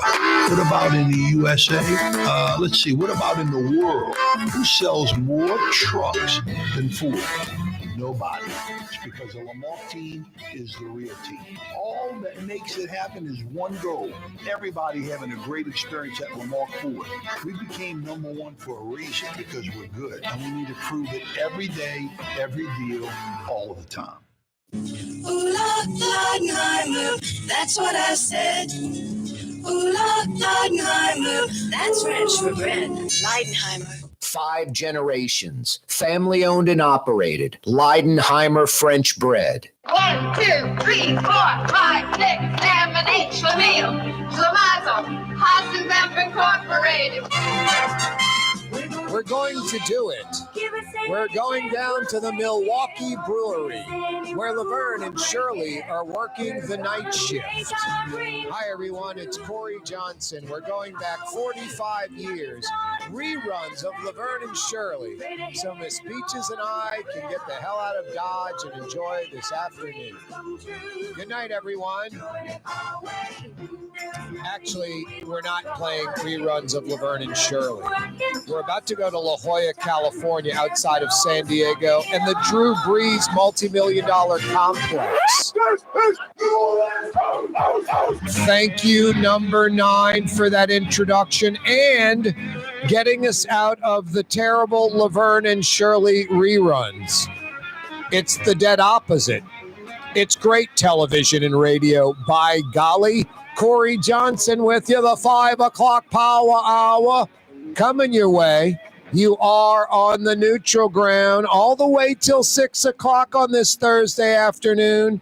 What about in the USA? Let's see. What about in the world? Who sells more trucks than Ford? Nobody. It's because the Lamar team is the real team. All that makes it happen is one goal. Everybody having a great experience at Lamar Ford. We became number one for a reason, because we're good. And we need to prove it every day, every deal, all of the time. Ooh, Leidenheimer, that's what I said. Ooh, Leidenheimer, that's French for bread. Leidenheimer. 5 generations, family owned and operated. Leidenheimer French bread. 1, 2, 3, 4, 5, 6, 7, 8, Schlemiel, Schlemazel, Haas and Vamp Incorporated. We're going to do it. We're going down to the Milwaukee Brewery, where Laverne and Shirley are working the night shift. Hi, everyone. It's Corey Johnson. We're going back 45 years. Reruns of Laverne and Shirley. So Miss Peaches and I can get the hell out of Dodge and enjoy this afternoon. Good night, everyone. Actually, we're not playing reruns of Laverne and Shirley. We're about to go to La Jolla, California, outside of San Diego, and the Drew Brees multi-million-dollar complex. Thank you, number 9, for that introduction and getting us out of the terrible Laverne and Shirley reruns. It's the dead opposite. It's great television and radio, by golly. Corey Johnson with you, the 5 o'clock power hour coming your way. You are on the neutral ground all the way till 6 o'clock on this Thursday afternoon.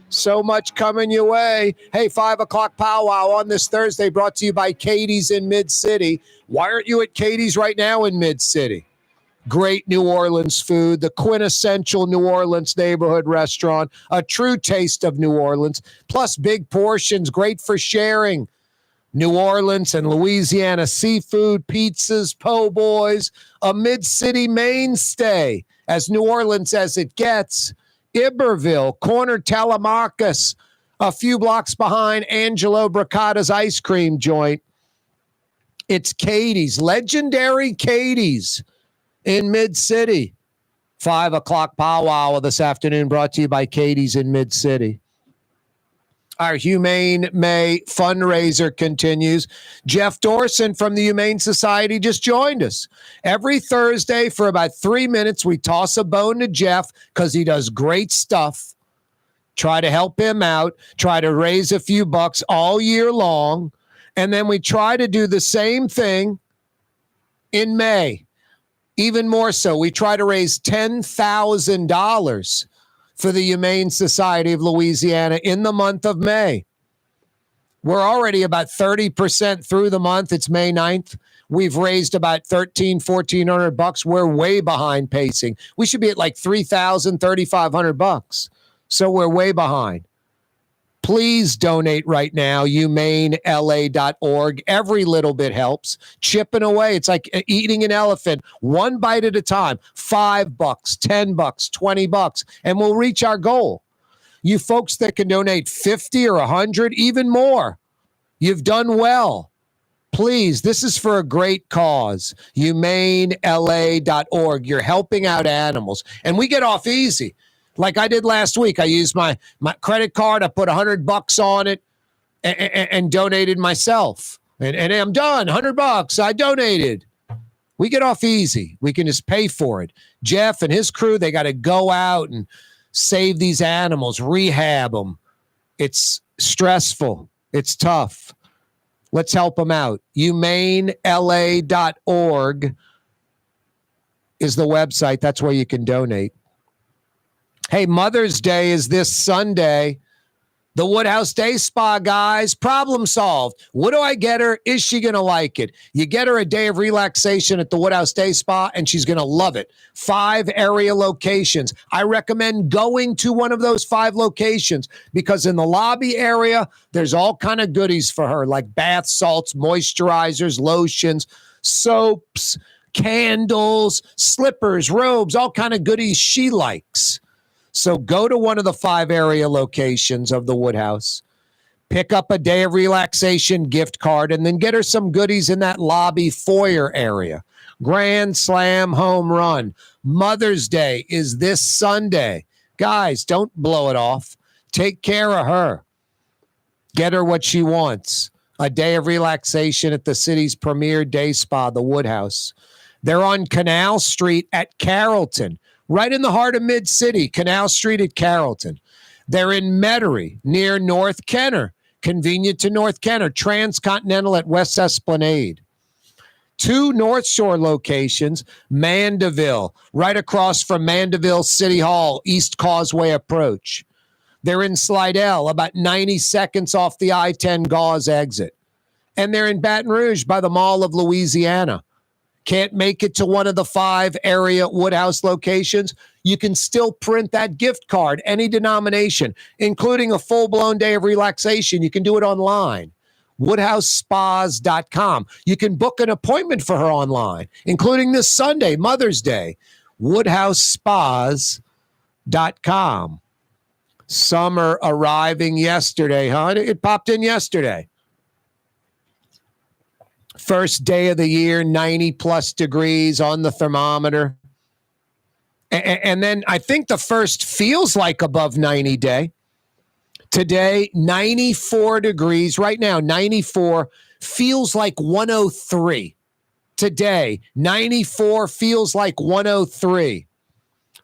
So much coming your way. Hey, 5 o'clock powwow on this Thursday brought to you by Katie's in Mid-City. Why aren't you at Katie's right now in Mid-City? Great New Orleans food, the quintessential New Orleans neighborhood restaurant, a true taste of New Orleans, plus big portions, great for sharing. New Orleans and Louisiana seafood, pizzas, po' boys, a mid-city mainstay, as New Orleans as it gets. Iberville, corner Telemarcus, a few blocks behind Angelo Bracata's ice cream joint. It's Katie's, legendary Katie's in Mid-City. 5 o'clock powwow this afternoon brought to you by Katie's in Mid-City. Our Humane May fundraiser continues. Jeff Dorson from the Humane Society just joined us. Every Thursday for about 3 minutes, we toss a bone to Jeff because he does great stuff. Try to help him out. Try to raise a few bucks all year long. And then we try to do the same thing in May. Even more so, we try to raise $10,000 for the Humane Society of Louisiana in the month of May. We're already about 30% through the month. It's May 9th. We've raised about $1,400 We're way behind pacing. We should be at like $3,000, $3,500. So we're way behind. Please donate right now, humanela.org. Every little bit helps. Chipping away. It's like eating an elephant, one bite at a time. $5, $10, $20, and we'll reach our goal. You folks that can donate 50 or 100, even more, you've done well. Please, this is for a great cause. humanela.org. You're helping out animals, and we get off easy. Like I did last week, I used my credit card. I put $100 on it and donated myself. And I'm done. $100. I donated. We get off easy. We can just pay for it. Jeff and his crew, they got to go out and save these animals, rehab them. It's stressful. It's tough. Let's help them out. humanela.org is the website. That's where you can donate. Hey, Mother's Day is this Sunday. The Woodhouse Day Spa, guys. Problem solved. What do I get her? Is she going to like it? You get her a day of relaxation at the Woodhouse Day Spa, and she's going to love it. 5 area locations. I recommend going to one of those 5 locations because in the lobby area, there's all kind of goodies for her, like bath salts, moisturizers, lotions, soaps, candles, slippers, robes, all kind of goodies she likes. So go to one of the 5 area locations of the Woodhouse. Pick up a day of relaxation gift card and then get her some goodies in that lobby foyer area. Grand slam home run. Mother's Day is this Sunday. Guys, don't blow it off. Take care of her. Get her what she wants. A day of relaxation at the city's premier day spa, the Woodhouse. They're on Canal Street at Carrollton, right in the heart of Mid-City, Canal Street at Carrollton. They're in Metairie, near North Kenner, convenient to North Kenner, Transcontinental at West Esplanade. 2 North Shore locations, Mandeville, right across from Mandeville City Hall, East Causeway approach. They're in Slidell, about 90 seconds off the I-10 Gauze exit. And they're in Baton Rouge by the Mall of Louisiana. Can't make it to one of the 5 area Woodhouse locations? You can still print that gift card, any denomination, including a full-blown day of relaxation. You can do it online. WoodhouseSpas.com. You can book an appointment for her online, including this Sunday, Mother's Day. WoodhouseSpas.com. Summer arriving yesterday, huh? It popped in yesterday. First day of the year, 90 plus degrees on the thermometer. And then I think the first feels like above 90 day. Today, 94 degrees. Right now, 94 feels like 103. Today, 94 feels like 103.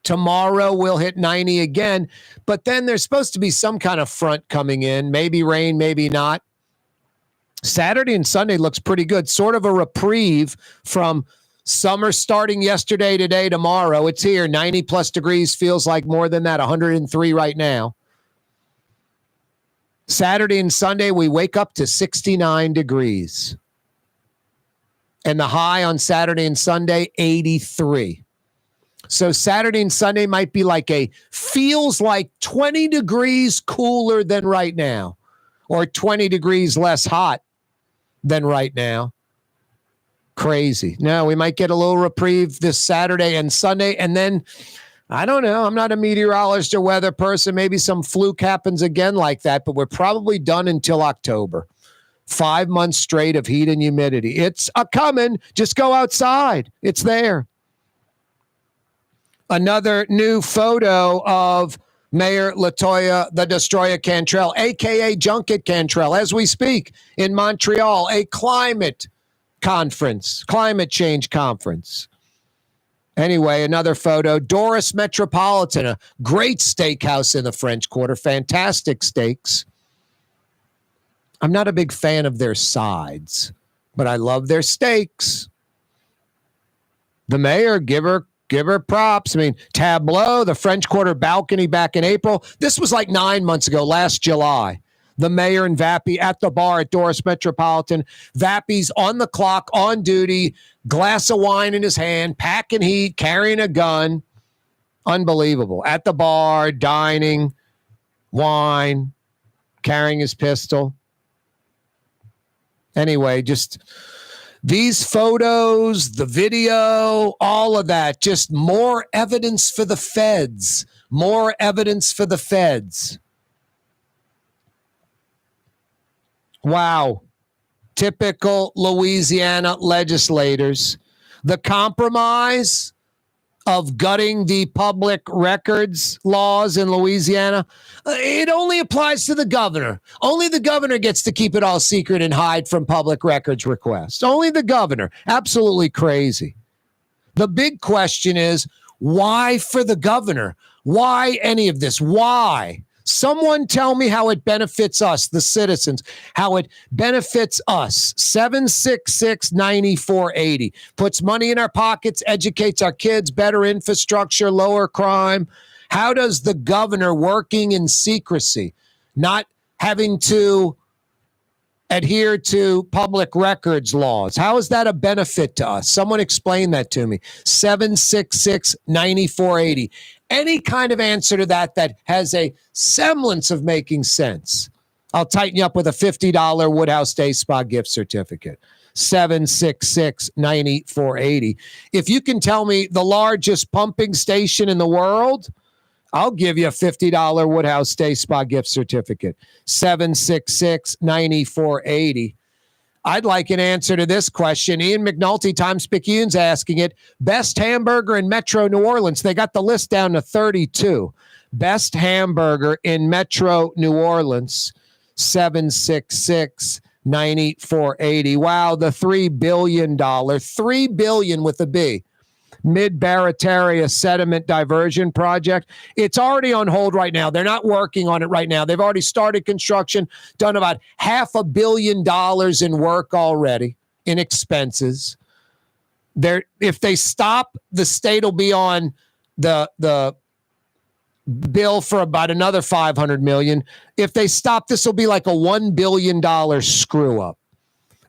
Tomorrow we'll hit 90 again, but then there's supposed to be some kind of front coming in, maybe rain, maybe not. Saturday and Sunday looks pretty good, sort of a reprieve from summer starting yesterday, today, tomorrow. It's here, 90 plus degrees, feels like more than that, 103 right now. Saturday and Sunday, we wake up to 69 degrees. And the high on Saturday and Sunday, 83. So Saturday and Sunday might be feels like 20 degrees cooler than right now, or 20 degrees less hot than right now. Crazy. No, we might get a little reprieve this Saturday and Sunday, and then, I don't know, I'm not a meteorologist or weather person. Maybe some fluke happens again like that, but we're probably done until October. 5 months straight of heat and humidity. It's a coming. Just go outside. It's there. Another new photo of Mayor LaToya the Destroyer Cantrell, a.k.a. Junket Cantrell, as we speak in Montreal, a climate change conference. Anyway, another photo. Doris Metropolitan, a great steakhouse in the French Quarter, fantastic steaks. I'm not a big fan of their sides, but I love their steaks. The mayor, give her props. I mean, Tableau, the French Quarter balcony back in April. This was like 9 months ago, last July. The mayor and Vappie at the bar at Doris Metropolitan. Vappie's on the clock, on duty, glass of wine in his hand, packing heat, carrying a gun. Unbelievable. At the bar, dining, wine, carrying his pistol. Anyway, just these photos, the video, all of that, just more evidence for the feds. More evidence for the feds. Wow. Typical Louisiana legislators. The compromise of gutting the public records laws in Louisiana, it only applies to the governor. Only the governor gets to keep it all secret and hide from public records requests. Only the governor. Absolutely crazy. The big question is, why for the governor? Why any of this? Why? Someone tell me how it benefits us, the citizens, how it benefits us. 766-9480. Puts money in our pockets, educates our kids, better infrastructure, lower crime. How does the governor working in secrecy, not having to adhere to public records laws, how is that a benefit to us? Someone explain that to me. 766-9480. Any kind of answer to that has a semblance of making sense. I'll tighten you up with a $50 Woodhouse Day Spa gift certificate. 766-9480. If you can tell me the largest pumping station in the world, I'll give you a $50 Woodhouse Day Spa gift certificate. 766-9480. I'd like an answer to this question. Ian McNulty, Times-Picayune's asking it. Best hamburger in Metro New Orleans. They got the list down to 32. Best hamburger in Metro New Orleans. 766-9480. Wow, the $3 billion. $3 billion with a B. Mid-Barataria Sediment Diversion Project. It's already on hold right now. They're not working on it right now. They've already started construction, done about $500 million in work already, in expenses. If they stop, the state will be on the bill for about another $500 million. If they stop, this will be like a $1 billion screw-up.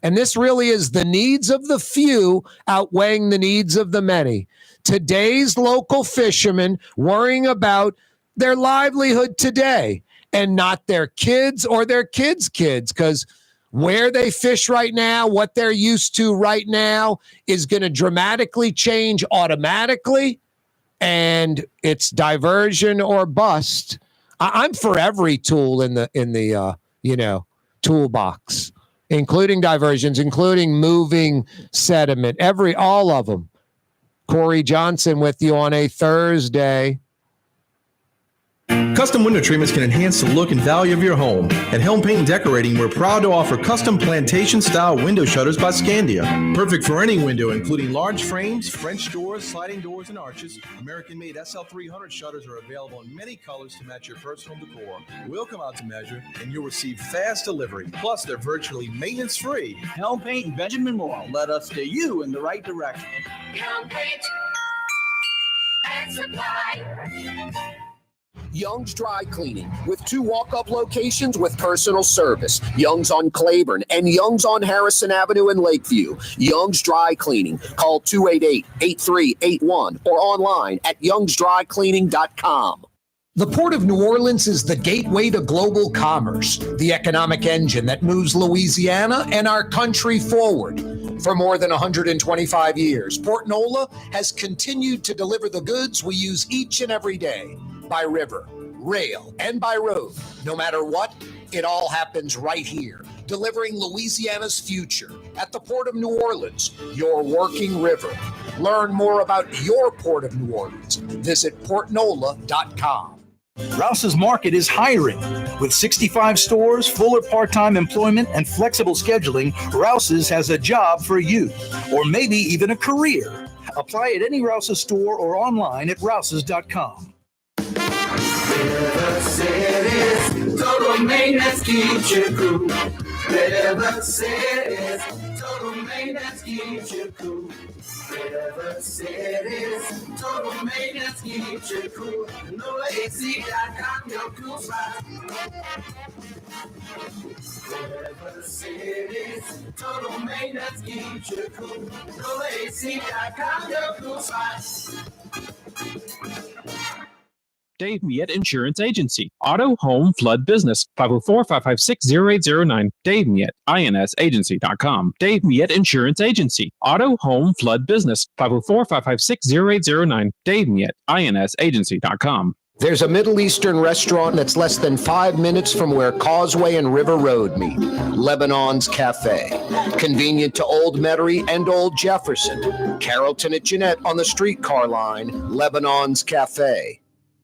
And this really is the needs of the few outweighing the needs of the many. Today's local fishermen worrying about their livelihood today and not their kids or their kids' kids, because where they fish right now, what they're used to right now is going to dramatically change automatically, and it's diversion or bust. I'm for every tool in the toolbox, including diversions, including moving sediment, all of them. Corey Johnson with you on a Thursday. Custom window treatments can enhance the look and value of your home. At Helm Paint and Decorating, we're proud to offer custom plantation-style window shutters by Scandia. Perfect for any window, including large frames, French doors, sliding doors, and arches. American-made SL300 shutters are available in many colors to match your personal decor. We'll come out to measure, and you'll receive fast delivery. Plus, they're virtually maintenance-free. Helm Paint and Benjamin Moore led us steer you in the right direction. Helm Paint and Supply. Young's Dry Cleaning, with 2 walk-up locations with personal service. Young's on Claiborne and Young's on Harrison Avenue in Lakeview. Young's Dry Cleaning. Call 288-8381 or online at youngsdrycleaning.com. The Port of New Orleans is the gateway to global commerce, the economic engine that moves Louisiana and our country forward. For more than 125 years, Port Nola has continued to deliver the goods we use each and every day. By river, rail, and by road. No matter what, it all happens right here, delivering Louisiana's future at the Port of New Orleans, your working river. Learn more about your Port of New Orleans. Visit portnola.com. Rouse's Market is hiring. With 65 stores, full or part-time employment, and flexible scheduling, Rouse's has a job for you, or maybe even a career. Apply at any Rouse's store or online at rouses.com. River City's total maintenance keeps you cool. River City's total maintenance keeps you cool. River City's total maintenance keeps you cool. NoAC.com, your cool spot. River City's total maintenance keeps you cool. NoAC.com, your cool spot. Dave Miette Insurance Agency. Auto, home, flood, business. 504-556-0809. Dave Miette, INSagency.com. Dave Miette Insurance Agency. Auto, home, flood, business. 504-556-0809. Dave Miette, INSagency.com. There's a Middle Eastern restaurant that's less than 5 minutes from where Causeway and River Road meet. Lebanon's Cafe. Convenient to Old Metairie and Old Jefferson. Carrollton at Jeanette on the streetcar line. Lebanon's Cafe.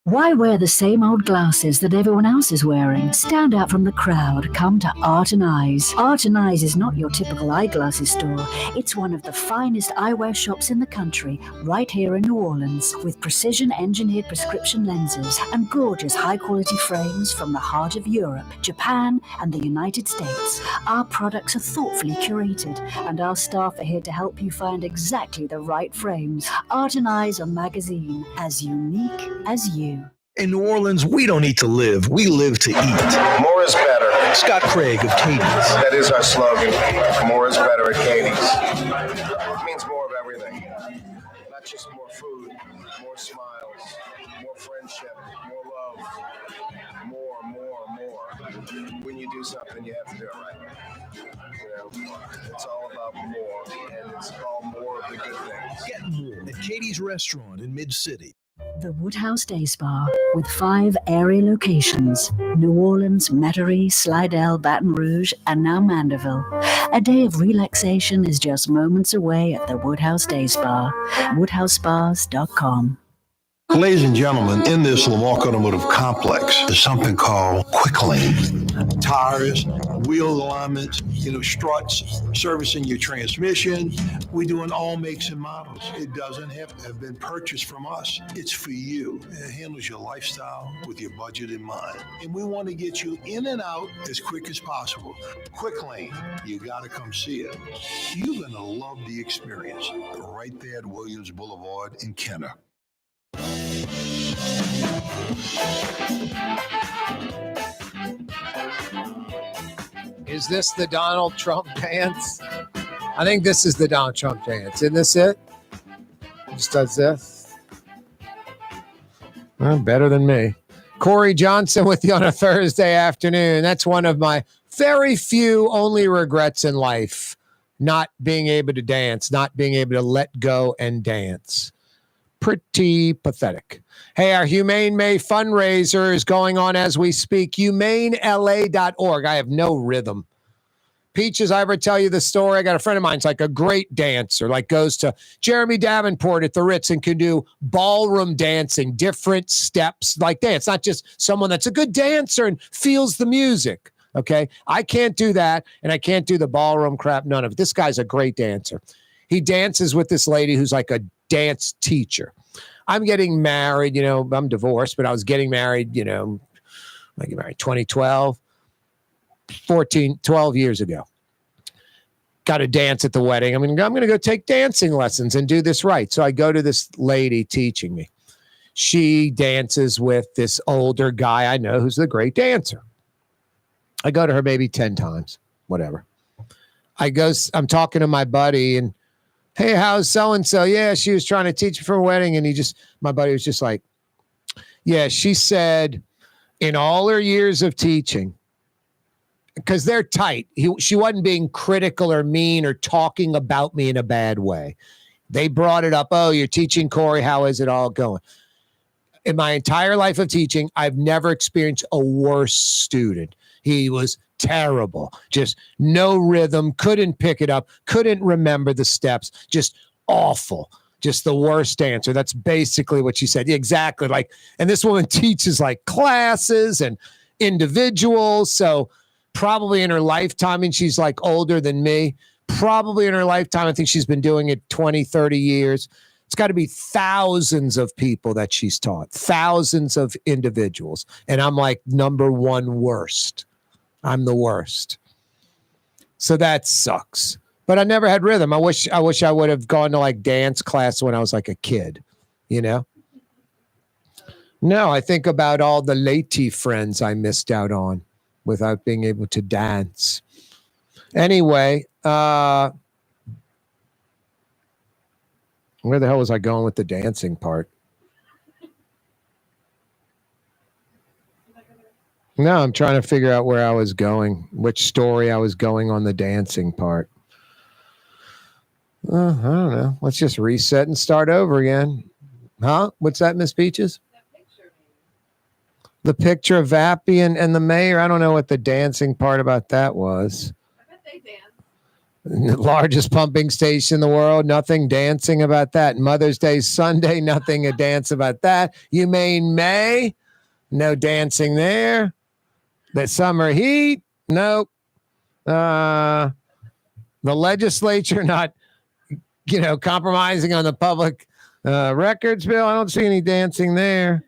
Why wear the same old glasses that everyone else is wearing? Stand out from the crowd. Come to Art and Eyes. Art and Eyes is not your typical eyeglasses store. It's one of the finest eyewear shops in the country, right here in New Orleans, with precision-engineered prescription lenses and gorgeous high-quality frames from the heart of Europe, Japan, and the United States. Our products are thoughtfully curated, and our staff are here to help you find exactly the right frames. Art and Eyes, a magazine as unique as you. In New Orleans, we don't eat to live. We live to eat. More is better. Scott Craig of Katie's. That is our slogan. More is better at Katie's. It means more of everything. Not just more food, more smiles, more friendship, more love, more. When you do something, you have to do it right. You know, it's all about more, and it's all more of the good things. Get more at Katie's Restaurant in Mid-City. The Woodhouse Day Spa, with 5 area locations: New Orleans, Metairie, Slidell, Baton Rouge, and now Mandeville. A day of relaxation is just moments away at the Woodhouse Day Spa. WoodhouseSpas.com. Ladies and gentlemen, in this Lamarck Automotive Complex is something called Quick Lane. Tires, wheel alignments, struts, servicing your transmission. We do in all makes and models. It doesn't have to have been purchased from us. It's for you. It handles your lifestyle with your budget in mind. And we want to get you in and out as quick as possible. Quick Lane, you got to come see it. You're going to love the experience. Right there at Williams Boulevard in Kenner. Is this the Donald Trump dance? I think this is the Donald Trump dance. Isn't this it? Just does this. Well, better than me. Corey Johnson with you on a Thursday afternoon. That's one of my very few only regrets in life. Not being able to dance, not being able to let go and dance. Pretty pathetic. Hey, our Humane May fundraiser is going on as we speak. HumaneLA.org. I have no rhythm. Peaches, I ever tell you the story? I got a friend of mine who's like a great dancer, like goes to Jeremy Davenport at the Ritz and can do ballroom dancing, different steps like that. It's not just someone that's a good dancer and feels the music. Okay. I can't do that. And I can't do the ballroom crap. None of it. This guy's a great dancer. He dances with this lady who's like a dance teacher. I'm getting married, I'm divorced, but I was getting married, I get married 2012, 12 years ago. Got to dance at the wedding. I'm going to go take dancing lessons and do this right. So I go to this lady teaching me. She dances with this older guy I know who's a great dancer. I go to her maybe 10 times, whatever. I'm talking to my buddy and, hey, how's so-and-so? Yeah, she was trying to teach me for a wedding. And my buddy was just like, yeah, she said in all her years of teaching, because they're tight, she wasn't being critical or mean or talking about me in a bad way. They brought it up. Oh, you're teaching Corey. How is it all going? In my entire life of teaching, I've never experienced a worse student. He was terrible, just no rhythm, couldn't pick it up, couldn't remember the steps, just awful, just the worst dancer. That's basically what she said. Exactly. And this woman teaches like classes and individuals. So probably in her lifetime, and she's like older than me, probably in her lifetime, I think she's been doing it 20, 30 years. It's got to be thousands of people that she's taught, thousands of individuals. And I'm like number one worst. I'm the worst. So that sucks. But I never had rhythm. I wish I would have gone to like dance class when I was like a kid, No, I think about all the lady friends I missed out on without being able to dance. Anyway, where the hell was I going with the dancing part? No, I'm trying to figure out where I was going, which story I was going on the dancing part. I don't know. Let's just reset and start over again. Huh? What's that, Miss Peaches? The picture of Vappie and the mayor. I don't know what the dancing part about that was. I bet they dance. The largest pumping station in the world. Nothing dancing about that. Mother's Day Sunday. Nothing a dance about that. Humane May. No dancing there. The summer heat. Nope. The legislature not, compromising on the public records bill. I don't see any dancing there.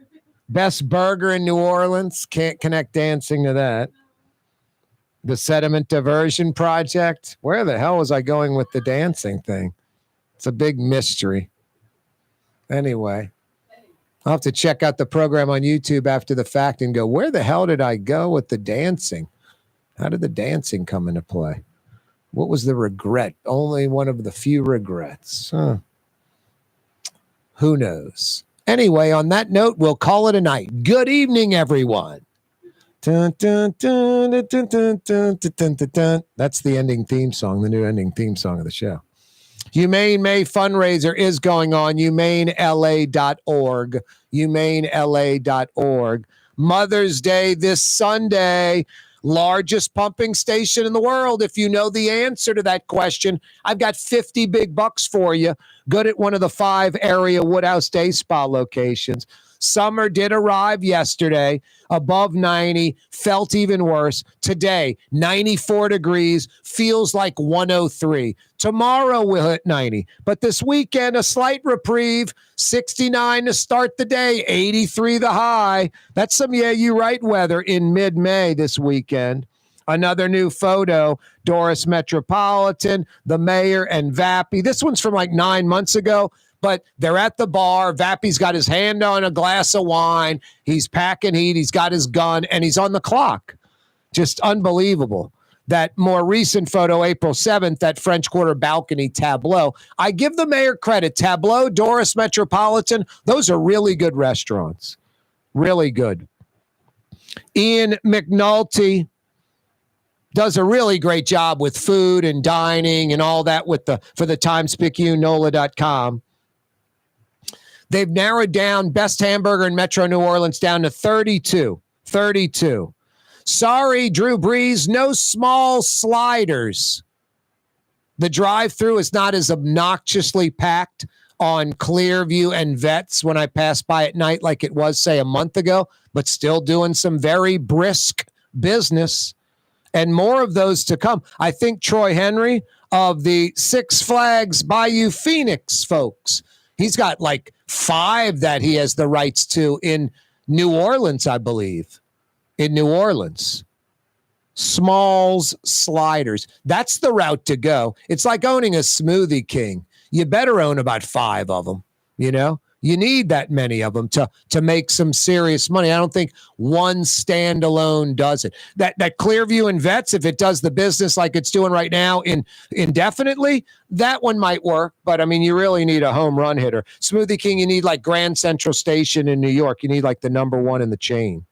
Best burger in New Orleans. Can't connect dancing to that. The sediment diversion project. Where the hell was I going with the dancing thing? It's a big mystery. Anyway, I'll have to check out the program on YouTube after the fact and go, where the hell did I go with the dancing? How did the dancing come into play? What was the regret? Only one of the few regrets. Who knows? Anyway, on that note, we'll call it a night. Good evening, everyone. Dun, dun, dun, dun, dun, dun, dun, dun, dun, dun. That's the ending theme song, the new ending theme song of the show. Humane May fundraiser is going on, humanela.org, humanela.org. Mother's Day this Sunday, largest pumping station in the world. If you know the answer to that question, I've got 50 big bucks for you. Good at one of the 5 area Woodhouse Day Spa locations. Summer did arrive yesterday, above 90, felt even worse. Today, 94 degrees, feels like 103. Tomorrow we'll hit 90. But this weekend, a slight reprieve, 69 to start the day, 83 the high. That's some you right weather in mid-May this weekend. Another new photo, Doris Metropolitan, the Mayor and Vappie. This one's from like 9 months ago. But they're at the bar. Vappie's got his hand on a glass of wine. He's packing heat. He's got his gun, and he's on the clock. Just unbelievable. That more recent photo, April 7th, that French Quarter balcony tableau. I give the mayor credit. Tableau, Doris Metropolitan, those are really good restaurants. Really good. Ian McNulty does a really great job with food and dining and all that for the Times-Picayune, NOLA.com. They've narrowed down best hamburger in Metro New Orleans down to 32. 32. Sorry, Drew Brees, no small sliders. The drive-thru is not as obnoxiously packed on Clearview and Vets when I pass by at night like it was, say, a month ago, but still doing some very brisk business. And more of those to come. I think Troy Henry of the Six Flags Bayou Phoenix folks, he's got like 5 that he has the rights to in New Orleans, I believe. In New Orleans. Smalls Sliders. That's the route to go. It's like owning a Smoothie King. You better own about 5 of them, you know? You need that many of them to make some serious money. I don't think one standalone does it. That Clearview and Vets, if it does the business like it's doing right now indefinitely, that one might work. But, I mean, you really need a home run hitter. Smoothie King, you need like Grand Central Station in New York. You need like the number 1 in the chain.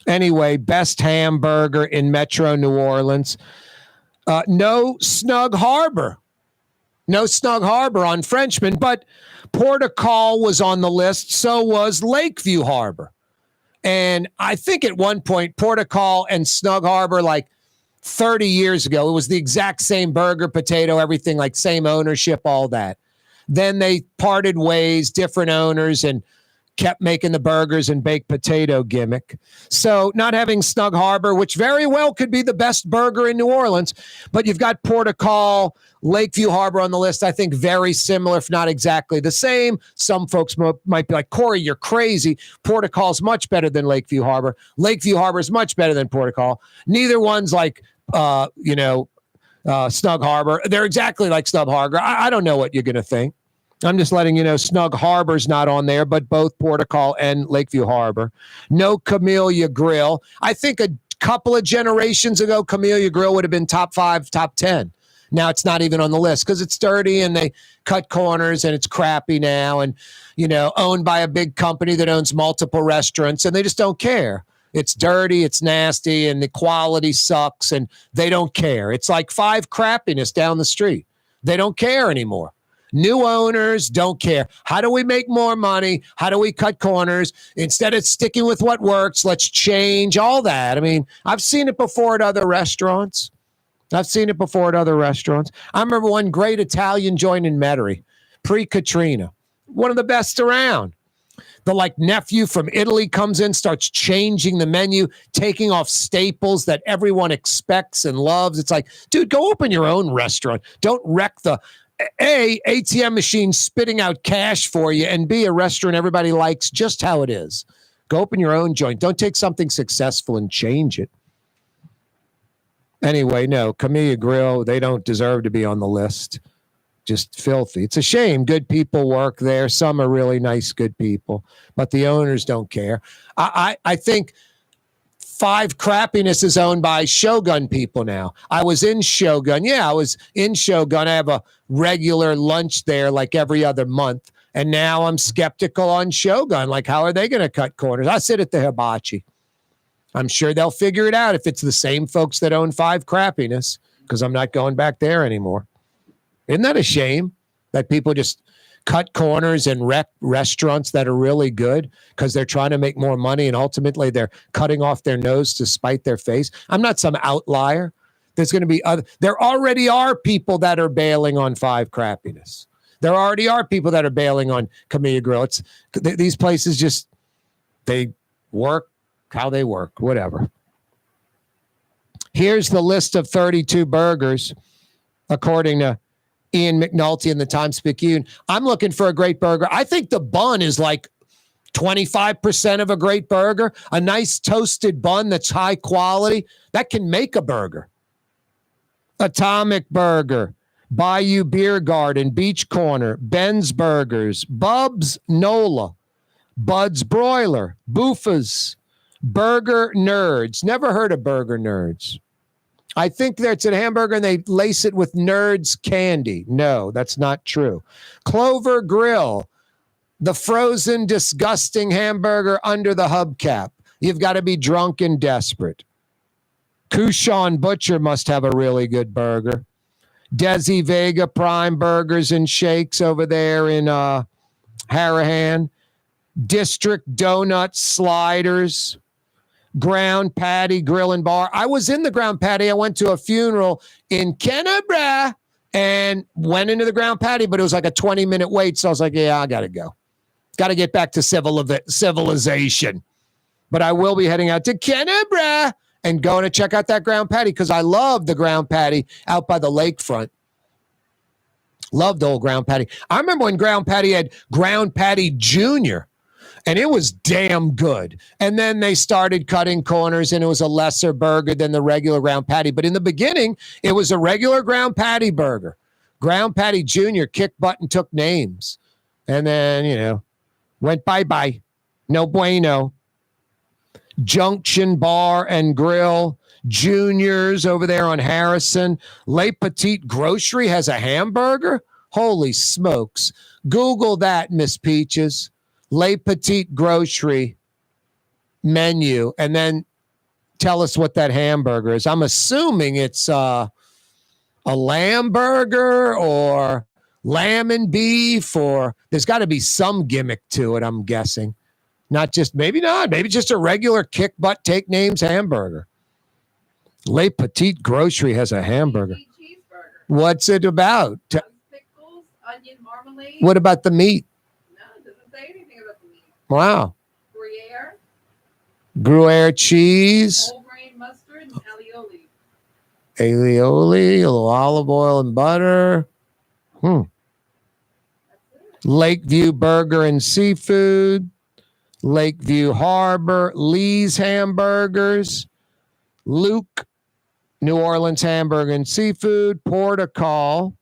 Anyway, best hamburger in Metro New Orleans. No Snug Harbor. No Snug Harbor on Frenchman, but Port au Col was on the list. So was Lakeview Harbor. And I think at one point, Port au Col and Snug Harbor, like 30 years ago, it was the exact same burger, potato, everything, like same ownership, all that. Then they parted ways, different owners, and kept making the burgers and baked potato gimmick. So not having Snug Harbor, which very well could be the best burger in New Orleans, but you've got Port au Col, Lakeview Harbor on the list. I think very similar, if not exactly the same. Some folks might be like, Corey, you're crazy. Port au Col is much better than Lakeview Harbor. Lakeview Harbor is much better than Port au Col. Neither one's like, Snug Harbor. They're exactly like Snug Harbor. I don't know what you're going to think. I'm just letting you know Snug Harbor's not on there, but both Port au Col and Lakeview Harbor. No Camellia Grill. I think a couple of generations ago, Camellia Grill would have been top 5, top 10. Now it's not even on the list because it's dirty and they cut corners and it's crappy now and, owned by a big company that owns multiple restaurants and they just don't care. It's dirty, it's nasty, and the quality sucks and they don't care. It's like 5 Crappiness down the street. They don't care anymore. New owners don't care. How do we make more money? How do we cut corners? Instead of sticking with what works, let's change all that. I mean, I've seen it before at other restaurants. I remember one great Italian joint in Metairie, pre-Katrina. One of the best around. The nephew from Italy comes in, starts changing the menu, taking off staples that everyone expects and loves. It's like, dude, go open your own restaurant. Don't wreck the ATM machine spitting out cash for you, and B, a restaurant everybody likes just how it is. Go open your own joint. Don't take something successful and change it. Anyway, no, Camellia Grill, they don't deserve to be on the list. Just filthy. It's a shame. Good people work there. Some are really nice, good people, but the owners don't care. I think 5 Crappiness is owned by Shogun people now. I was in Shogun. Yeah, I was in Shogun. I have a regular lunch there like every other month. And now I'm skeptical on Shogun. Like, how are they going to cut corners? I sit at the Hibachi. I'm sure they'll figure it out if it's the same folks that own 5 Crappiness, because I'm not going back there anymore. Isn't that a shame that people just cut corners in restaurants that are really good because they're trying to make more money and ultimately they're cutting off their nose to spite their face? I'm not some outlier. There's going to be there already are people that are bailing on Five Crappiness. There already are people that are bailing on Camellia Grill. These places just, they work how they work, whatever. Here's the list of 32 burgers, according to Ian McNulty in the Times-Picayune. I'm looking for a great burger. I think the bun is like 25% of a great burger. A nice toasted bun that's high quality, that can make a burger. Atomic Burger, Bayou Beer Garden, Beach Corner, Ben's Burgers, Bub's NOLA, Bud's Broiler, Boofa's, Burger Nerds. Never heard of Burger Nerds. I think that's a hamburger and they lace it with Nerds candy. No, that's not true. Clover Grill, the frozen, disgusting hamburger under the hubcap. You've got to be drunk and desperate. Kushan Butcher must have a really good burger. Desi Vega Prime Burgers and Shakes over there in Harahan. District Donut Sliders. Ground Patty Grill and Bar. I was in the Ground Patty. I went to a funeral in Kennebra and went into the Ground Patty, but it was like a 20-minute wait. So I was like, yeah, I got to go. Got to get back to civilization. But I will be heading out to Kennebra and going to check out that Ground Patty because I love the Ground Patty out by the lakefront. Love the old Ground Patty. I remember when Ground Patty had Ground Patty Jr., and it was damn good. And then they started cutting corners, and it was a lesser burger than the regular Ground Patty. But in the beginning, it was a regular Ground Patty burger. Ground Patty Jr. kicked butt and took names. And then, went bye-bye. No bueno. Junction Bar and Grill. Juniors over there on Harrison. Le Petit Grocery has a hamburger? Holy smokes. Google that, Miss Peaches. Le Petit Grocery menu, and then tell us what that hamburger is. I'm assuming it's a lamb burger or lamb and beef, or there's got to be some gimmick to it, I'm guessing. Maybe just a regular kick butt, take names hamburger. Le Petit Grocery has a hamburger. What's it about? Pickles, onion marmalade. What about the meat? Wow. Gruyere cheese. Whole grain mustard and alioli. Alioli, a little olive oil and butter. Lakeview Burger and Seafood. Lakeview Harbor. Lee's Hamburgers. Luke, New Orleans Hamburger and Seafood. Portical.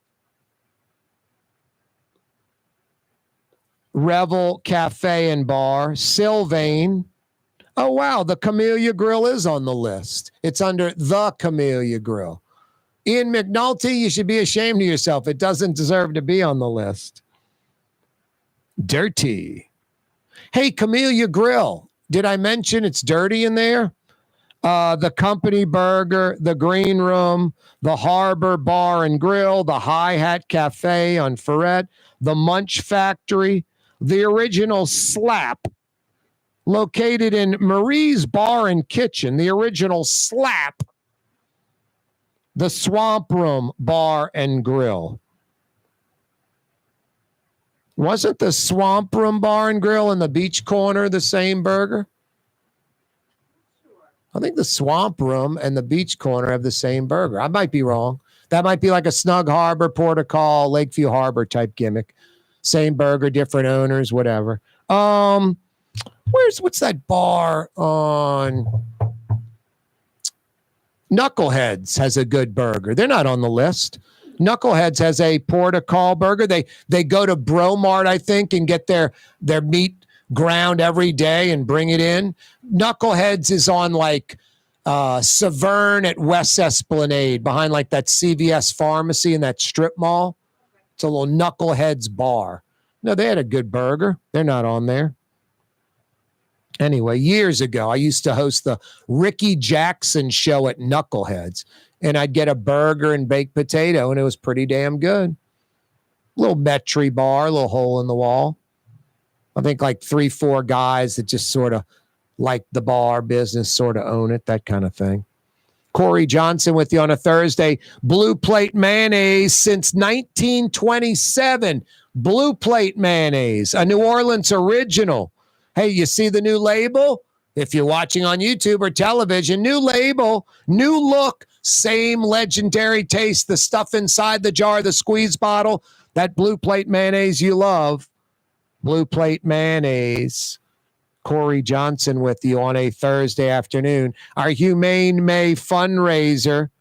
Revel Cafe and Bar, Sylvain. Oh, wow, the Camellia Grill is on the list. It's under the Camellia Grill. Ian McNulty, you should be ashamed of yourself. It doesn't deserve to be on the list. Dirty. Hey, Camellia Grill. Did I mention it's dirty in there? The Company Burger, the Green Room, the Harbor Bar and Grill, the Hi-Hat Cafe on Ferret, the Munch Factory, the Original Slap, located in Marie's Bar and Kitchen, the Original Slap, the Swamp Room Bar and Grill. Wasn't the Swamp Room Bar and Grill and the Beach Corner the same burger? I think the Swamp Room and the Beach Corner have the same burger. I might be wrong. That might be like a Snug Harbor, Portical, Lakeview Harbor type gimmick. Same burger, different owners, whatever. What's that bar on? Knuckleheads has a good burger. They're not on the list. Knuckleheads has a Portical burger. They go to Bromart, I think, and get their meat ground every day and bring it in. Knuckleheads is on like Severn at West Esplanade behind like that CVS pharmacy in that strip mall. It's a little Knuckleheads bar. No, they had a good burger. They're not on there. Anyway, years ago, I used to host the Ricky Jackson show at Knuckleheads, and I'd get a burger and baked potato, and it was pretty damn good. little Metri bar, a little hole in the wall. I think like 3-4 guys that just sort of like the bar business, sort of own it, that kind of thing. Corey Johnson with you on a Thursday. Blue Plate Mayonnaise since 1927. Blue Plate Mayonnaise, a New Orleans original. Hey, you see the new label? If you're watching on YouTube or television, new label, new look, same legendary taste, the stuff inside the jar, the squeeze bottle, that Blue Plate Mayonnaise you love. Blue Plate Mayonnaise. Corey Johnson with you on a Thursday afternoon. Our Humane May fundraiser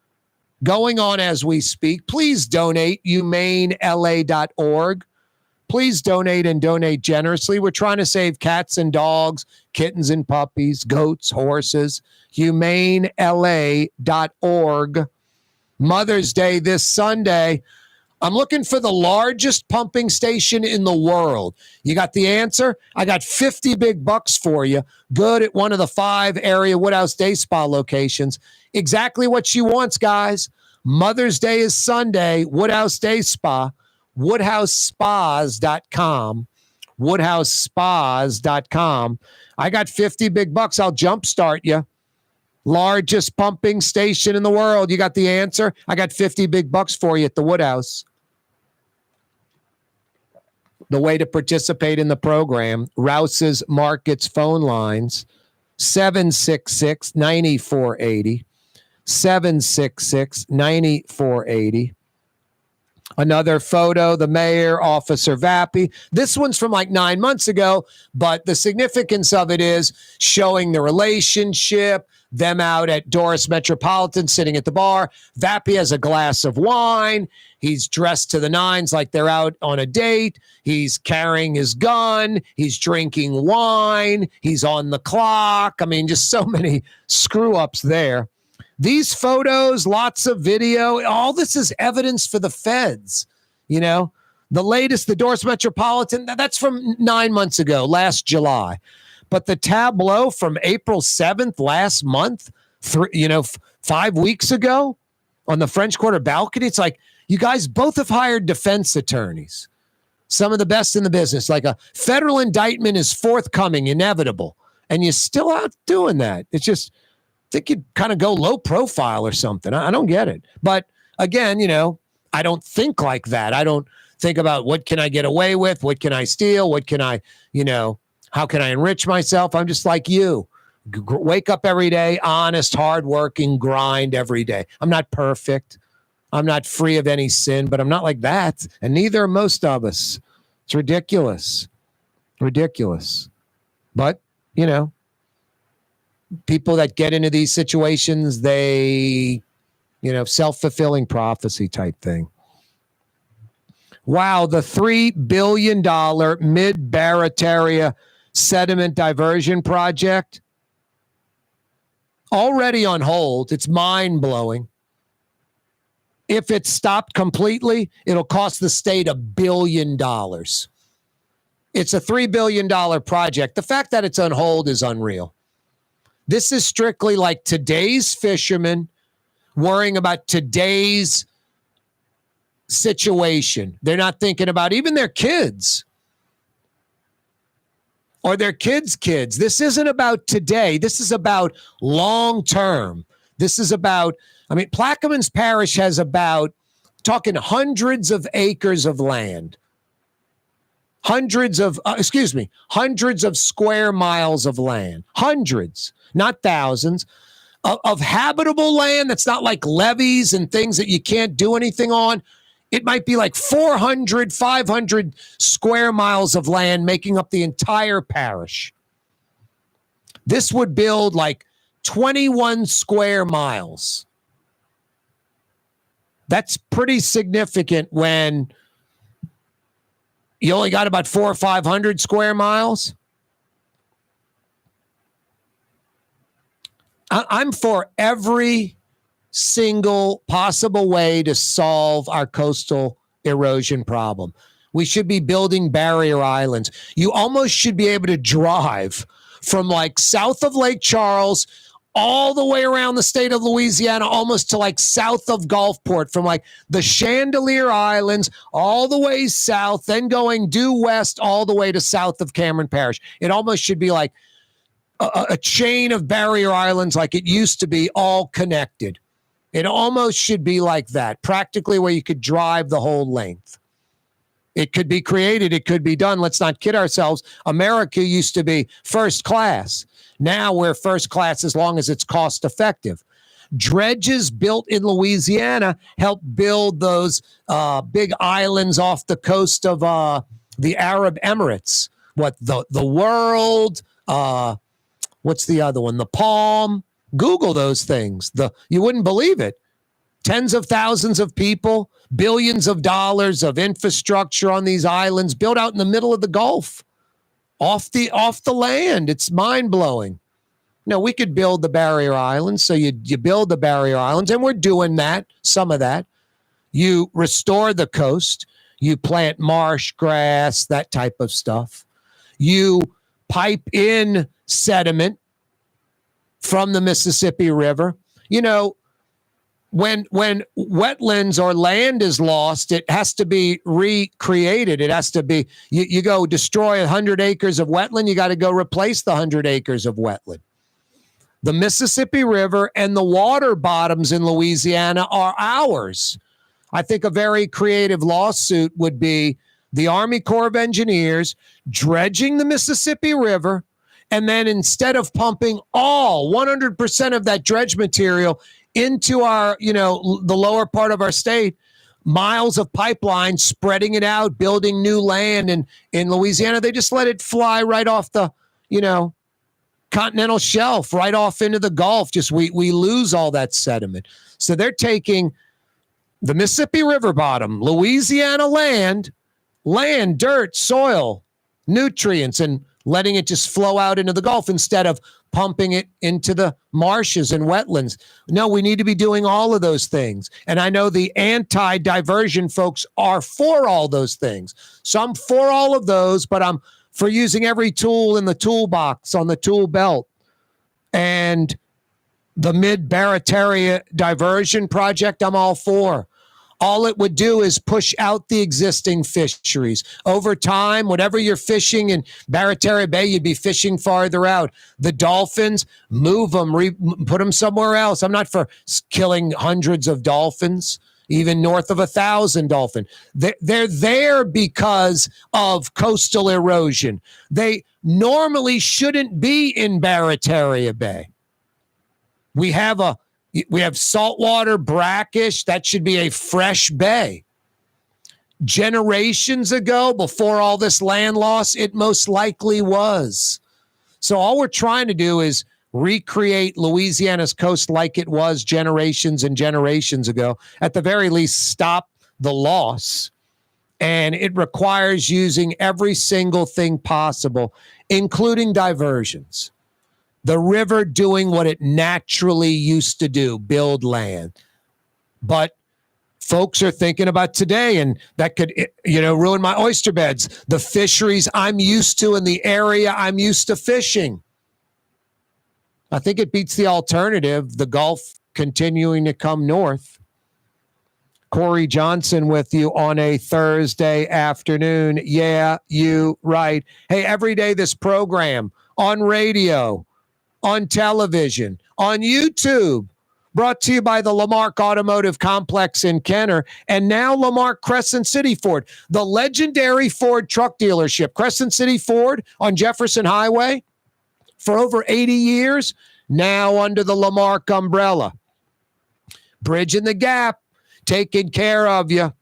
going on as we speak. Please donate, humanela.org. Please donate and donate generously. We're trying to save cats and dogs, kittens and puppies, goats, horses. humanela.org. Mother's Day this Sunday. I'm looking for the largest pumping station in the world. You got the answer? I got 50 big bucks for you. Good at one of the 5 area Woodhouse Day Spa locations. Exactly what she wants, guys. Mother's Day is Sunday. Woodhouse Day Spa. WoodhouseSpas.com. WoodhouseSpas.com. I got 50 big bucks. I'll jumpstart you. Largest pumping station in the world. You got the answer? I got 50 big bucks for you at the Woodhouse. The way to participate in the program, Rouse's Markets phone lines, 766-9480, 766-9480. Another photo, the mayor, Officer Vappie. This one's from like 9 months ago, but the significance of it is showing the relationship, them out at Doris Metropolitan sitting at the bar. Vappie has a glass of wine. He's dressed to the nines like they're out on a date. He's carrying his gun. He's drinking wine. He's on the clock. I mean, just so many screw-ups there. These photos, lots of video, all this is evidence for the feds. You know, the latest, the Doris Metropolitan, that's from 9 months ago, last July. But the tableau from April 7th, last month, 5 weeks ago on the French Quarter balcony, it's like, you guys both have hired defense attorneys, some of the best in the business. Like a federal indictment is forthcoming, inevitable. And you're still out doing that. It's just, I think you'd kind of go low profile or something. I don't get it. But again, you know, I don't think like that. I don't think about what can I get away with? What can I steal? What can I, how can I enrich myself? I'm just like you. Wake up every day, honest, hardworking, grind every day. I'm not perfect. I'm not free of any sin, but I'm not like that. And neither are most of us. It's ridiculous. Ridiculous. But, people that get into these situations, they, self-fulfilling prophecy type thing. Wow, the $3 billion Mid-Barataria sediment diversion project already on hold. It's mind-blowing. If it's stopped completely, it'll cost the state $1 billion. It's a $3 billion project. The fact that it's on hold is unreal. This is strictly like today's fishermen worrying about today's situation. They're not thinking about even their kids or their kids' kids. This isn't about today. This is about long term. This is about, Plaquemines Parish has about, talking hundreds of acres of land, hundreds of square miles of land, hundreds, not thousands, of habitable land that's not like levees and things that you can't do anything on. It might be like 400, 500 square miles of land making up the entire parish. This would build like 21 square miles. That's pretty significant when you only got about 400 or 500 square miles. I'm for every single possible way to solve our coastal erosion problem. We should be building barrier islands. You almost should be able to drive from like south of Lake Charles all the way around the state of Louisiana, almost to like south of Gulfport, from like the Chandelier Islands all the way south, then going due west all the way to south of Cameron Parish. It almost should be like a chain of barrier islands like it used to be, all connected. It almost should be like that, practically where you could drive the whole length. It could be created. It could be done. Let's not kid ourselves. America used to be first class. Now we're first class as long as it's cost effective. Dredges built in Louisiana helped build those big islands off the coast of the Arab Emirates. What the World? What's the other one? The Palm. Google those things. You wouldn't believe it. Tens of thousands of people, billions of dollars of infrastructure on these islands built out in the middle of the Gulf. Off the land. It's mind-blowing. Now, we could build the barrier islands. So you build the barrier islands, and we're doing that, some of that. You restore the coast. You plant marsh, grass, that type of stuff. You pipe in sediment from the Mississippi River. You know, when wetlands or land is lost, it has to be recreated. It has to be, you go destroy 100 acres of wetland, you got to go replace the 100 acres of wetland. The Mississippi River and the water bottoms in Louisiana are ours. I think a very creative lawsuit would be the Army Corps of Engineers dredging the Mississippi River, and then instead of pumping 100% of that dredge material into our, the lower part of our state, miles of pipeline, spreading it out, building new land. And in Louisiana, they just let it fly right off the, continental shelf, right off into the Gulf. Just we lose all that sediment. So they're taking the Mississippi River bottom, Louisiana land, dirt, soil, nutrients, and letting it just flow out into the Gulf instead of pumping it into the marshes and wetlands. No, we need to be doing all of those things. And I know the anti-diversion folks are for all those things. So I'm for all of those, but I'm for using every tool in the toolbox on the tool belt. And the Mid-Barataria Diversion Project, I'm all for. All it would do is push out the existing fisheries. Over time, whatever you're fishing in Barataria Bay, you'd be fishing farther out. The dolphins, move them, put them somewhere else. I'm not for killing hundreds of dolphins, even north of 1,000 dolphin. They're there because of coastal erosion. They normally shouldn't be in Barataria Bay. We have saltwater, brackish. That should be a fresh bay. Generations ago, before all this land loss, it most likely was. So all we're trying to do is recreate Louisiana's coast like it was generations and generations ago. At the very least, stop the loss. And it requires using every single thing possible, including diversions. The river doing what it naturally used to do, build land. But folks are thinking about today, and that could, ruin my oyster beds. The fisheries I'm used to in the area I'm used to fishing. I think it beats the alternative, the Gulf continuing to come north. Corey Johnson with you on a Thursday afternoon. Yeah, you right. Hey, every day this program on radio, on television, on YouTube, brought to you by the Lamarck Automotive Complex in Kenner, and now Lamarck Crescent City Ford, the legendary Ford truck dealership. Crescent City Ford on Jefferson Highway for over 80 years, now under the Lamarck umbrella. Bridging the gap, taking care of you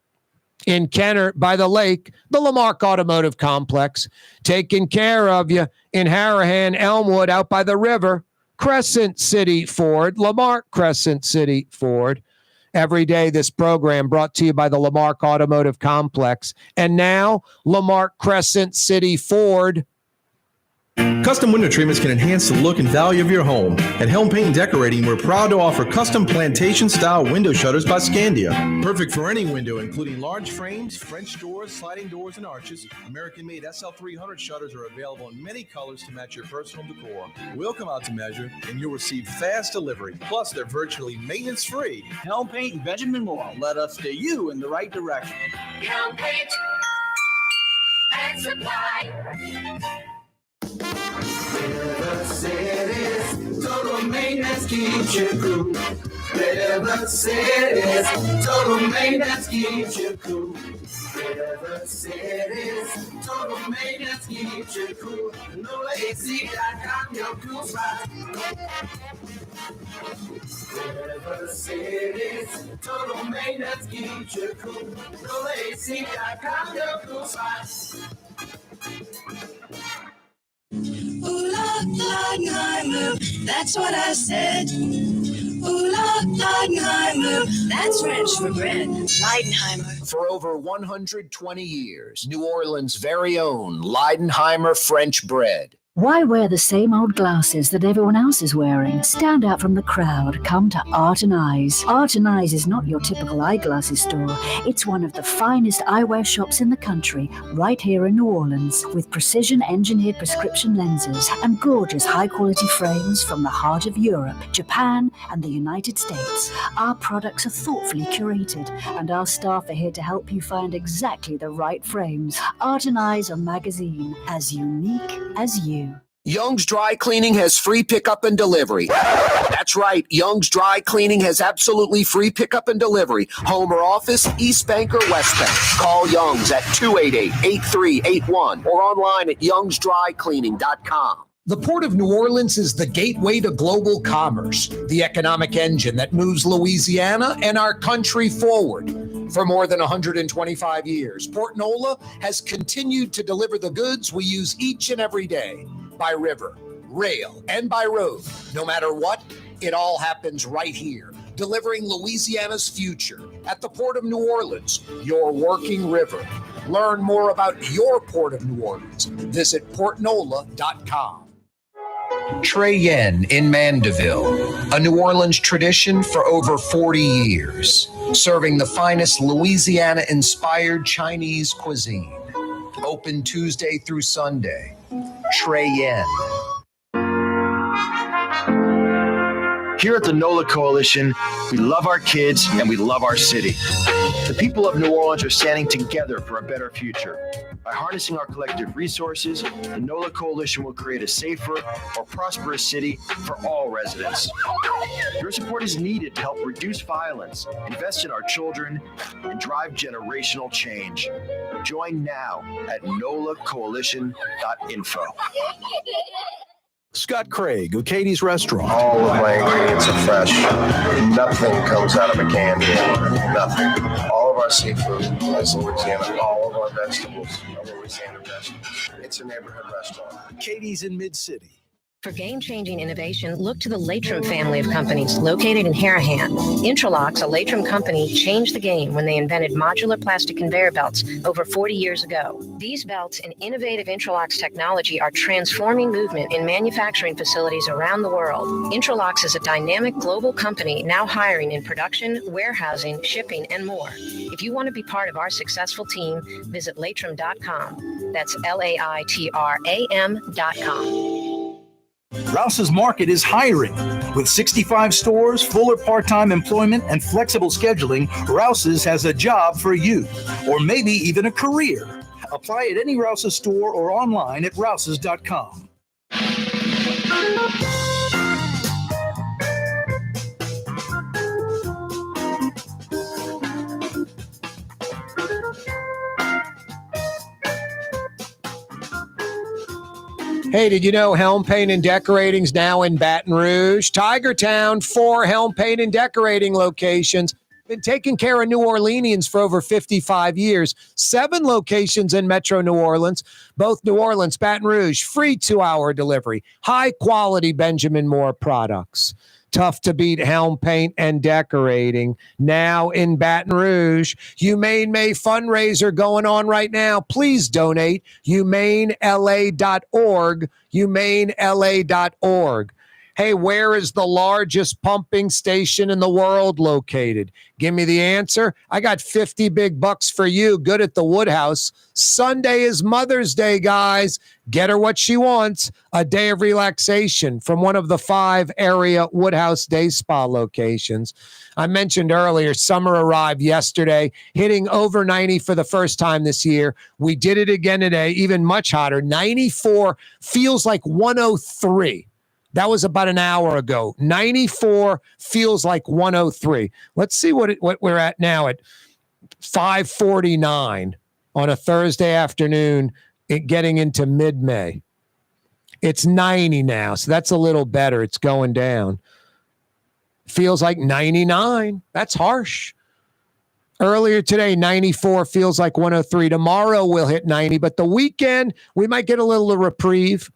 in Kenner by the lake, the Lamarck Automotive Complex, taking care of you in Harahan, Elmwood, out by the river, Crescent City Ford, Lamarck Crescent City Ford. Every day this program brought to you by the Lamarck Automotive Complex. And now Lamarck Crescent City Ford Custom window treatments can enhance the look and value of your home. At Helm Paint and Decorating, we're proud to offer custom plantation-style window shutters by Scandia. Perfect for any window, including large frames, French doors, sliding doors, and arches. American-made SL300 shutters are available in many colors to match your personal decor. We'll come out to measure, and you'll receive fast delivery. Plus, they're virtually maintenance-free. Helm Paint and Benjamin Moore led us steer you in the right direction. Helm Paint and Supply. River City's total maintenance keeps you cool. River City's total maintenance keeps you cool. River City's total maintenance keeps you cool. No AC.com, your cool spot. River City's total maintenance keeps you cool. No AC.com, your cool spot. Ooh, Leidenheimer, that's what I said. Ooh, Leidenheimer, that's French for bread. Leidenheimer. For over 120 years, New Orleans' very own Leidenheimer French bread. Why wear the same old glasses that everyone else is wearing? Stand out from the crowd. Come to Art and Eyes. Art and Eyes is not your typical eyeglasses store. It's one of the finest eyewear shops in the country, right here in New Orleans, with precision-engineered prescription lenses and gorgeous high-quality frames from the heart of Europe, Japan, and the United States. Our products are thoughtfully curated, and our staff are here to help you find exactly the right frames. Art and Eyes, a magazine as unique as you. Young's Dry Cleaning has free pickup and delivery. That's right. Young's Dry Cleaning has absolutely free pickup and delivery. Home or office, East Bank or West Bank. Call Young's at 288-8381 or online at youngsdrycleaning.com. The Port of New Orleans is the gateway to global commerce, the economic engine that moves Louisiana and our country forward. For more than 125 years, Port Nola has continued to deliver the goods we use each and every day. By river, rail, and by road. No matter what, it all happens right here, delivering Louisiana's future at the Port of New Orleans, your working river. Learn more about your Port of New Orleans. Visit portnola.com. Trey Yen in Mandeville, a New Orleans tradition for over 40 years, serving the finest Louisiana-inspired Chinese cuisine. Open Tuesday through Sunday. Trey Yen. Here at the NOLA Coalition, we love our kids and we love our city. The people of New Orleans are standing together for a better future. By harnessing our collective resources, the NOLA Coalition will create a safer, more prosperous city for all residents. Your support is needed to help reduce violence, invest in our children, and drive generational change. Join now at nolacoalition.info. Scott Craig of Katie's Restaurant. All of my ingredients are fresh. Nothing comes out of a can here. Nothing. All of our seafood is Louisiana. All of our vegetables are Louisiana vegetables. It's a neighborhood restaurant. Katie's in Mid-City. For game-changing innovation, look to the Latrim family of companies located in Harahan. Intralocks, a Latrim company, changed the game when they invented modular plastic conveyor belts over 40 years ago. These belts and innovative Intralocks technology are transforming movement in manufacturing facilities around the world. Intralocks is a dynamic global company now hiring in production, warehousing, shipping, and more. If you want to be part of our successful team, visit latrim.com. That's LAITRAM.com. Rouse's Market is hiring. With 65 stores, full or part-time employment, and flexible scheduling, Rouse's has a job for you, or maybe even a career. Apply at any Rouse's store or online at rouses.com. Hey, did you know Helm Paint and Decorating's now in Baton Rouge? Tiger Town, 4 Helm Paint and Decorating locations. Been taking care of New Orleanians for over 55 years. 7 locations in Metro New Orleans, both New Orleans, Baton Rouge, free 2-hour delivery, high quality Benjamin Moore products. Tough to beat Helm Paint and Decorating. Now in Baton Rouge, Humane May fundraiser going on right now. Please donate. HumaneLA.org. HumaneLA.org. Hey, where is the largest pumping station in the world located? Give me the answer. I got 50 big bucks for you. Good at the Woodhouse. Sunday is Mother's Day, guys. Get her what she wants. A day of relaxation from one of the 5 area Woodhouse Day Spa locations. I mentioned earlier, summer arrived yesterday, hitting over 90 for the first time this year. We did it again today, even much hotter. 94 feels like 103. That was about an hour ago. 94 feels like 103. Let's see what we're at now at 5:49 on a Thursday afternoon, getting into mid-May. It's 90 now, so that's a little better. It's going down. Feels like 99. That's harsh. Earlier today, 94 feels like 103. Tomorrow we'll hit 90, but the weekend we might get a little reprieve.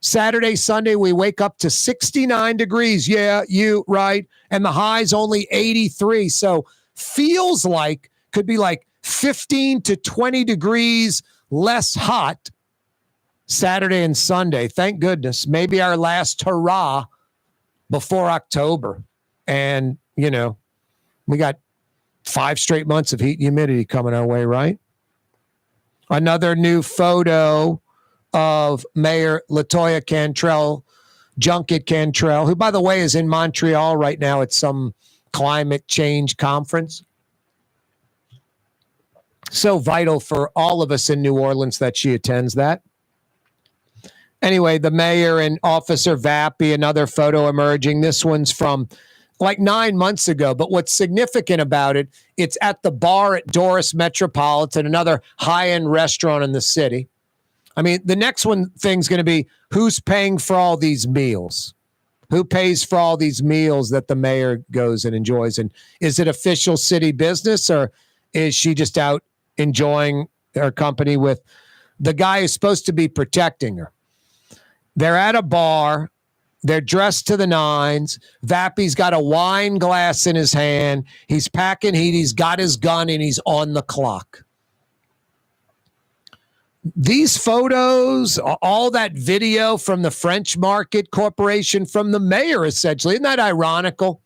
Saturday, Sunday, we wake up to 69 degrees. Yeah, you right. And the high's only 83. So feels like could be like 15 to 20 degrees less hot Saturday and Sunday. Thank goodness. Maybe our last hurrah before October. And, you know, we got 5 straight months of heat and humidity coming our way, right? Another new photo of Mayor LaToya Cantrell, Junket Cantrell, who, by the way, is in Montreal right now at some climate change conference. So vital for all of us in New Orleans that she attends that. Anyway, the mayor and Officer Vappie, another photo emerging. This one's from like 9 months ago, but what's significant about it, it's at the bar at Doris Metropolitan, another high-end restaurant in the city. I mean, the next one thing's going to be who's paying for all these meals? Who pays for all these meals that the mayor goes and enjoys? And is it official city business, or is she just out enjoying her company with the guy who's supposed to be protecting her? They're at a bar. They're dressed to the nines. Vappie's got a wine glass in his hand. He's packing heat. He's got his gun, and he's on the clock. These photos, all that video from the French Market Corporation, from the mayor, essentially. Isn't that ironical?